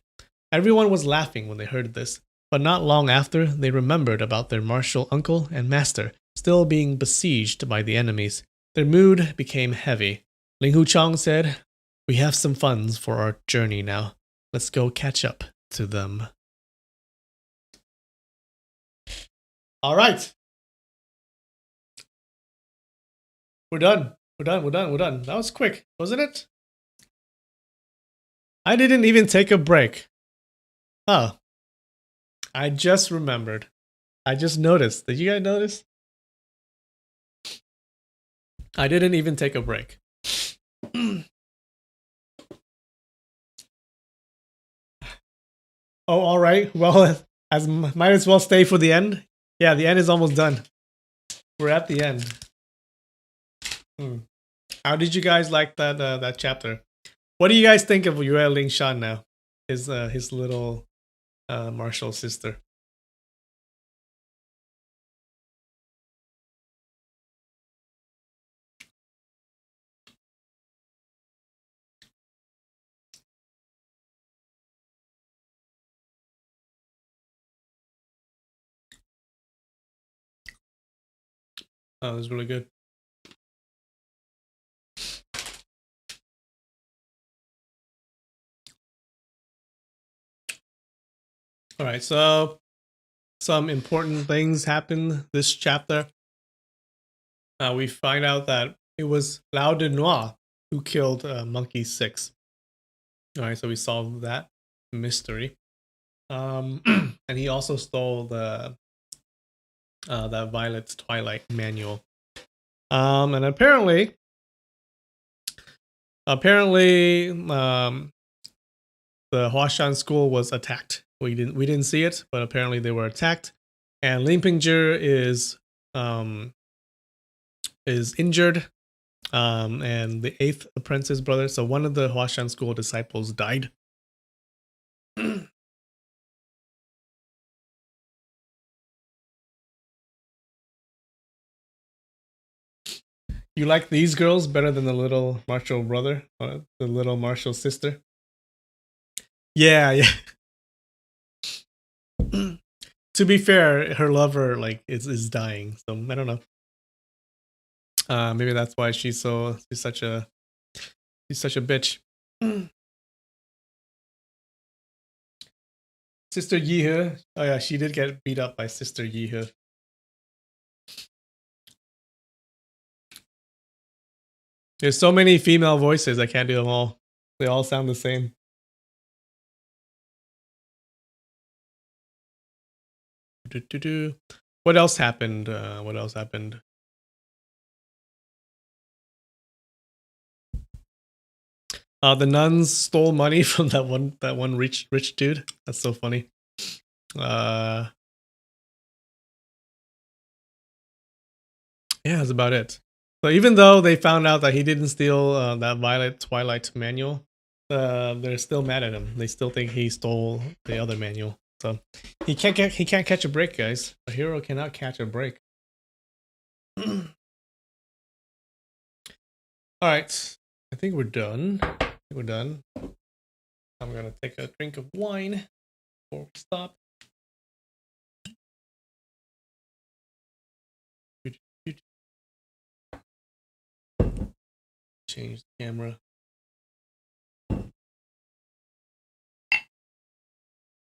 Everyone was laughing when they heard this, but not long after, they remembered about their martial uncle and master still being besieged by the enemies. Their mood became heavy. Ling Huchang said, "We have some funds for our journey now. Let's go catch up to them." All right. We're done. That was quick, wasn't it? I didn't even take a break. Oh. I just remembered. I just noticed. Did you guys notice? I didn't even take a break. Oh, all right. Well, might as well stay for the end. Yeah, the end is almost done. We're at the end. How did you guys like that chapter? What do you guys think of Yue Lingshan now? His little martial sister. Oh, it was really good. All right, so some important things happen this chapter. We find out that it was Lao de Noir who killed Monkey 6. All right, so we solved that mystery. And he also stole the that Violet's Twilight manual. And apparently, the Huashan school was attacked. We didn't see it, but apparently they were attacked. And Lin Pingzhi is injured. And the 8th apprentice brother, so one of the Huashan school disciples, died. You like these girls better than the little martial brother, or the little martial sister? Yeah. To be fair, her lover is dying, so I don't know. Maybe that's why she's such a bitch. Sister Yeehu. Oh yeah, she did get beat up by Sister Yeehu. There's so many female voices, I can't do them all. They all sound the same. What else happened? What else happened? The nuns stole money from that one rich dude. That's so funny. Yeah, that's about it. So even though they found out that he didn't steal that Violet Twilight manual, they're still mad at him. They still think he stole the other manual. So he can't catch a break, guys. A hero cannot catch a break. All right, I think we're done. We're done. I'm gonna take a drink of wine before we stop. Change the camera.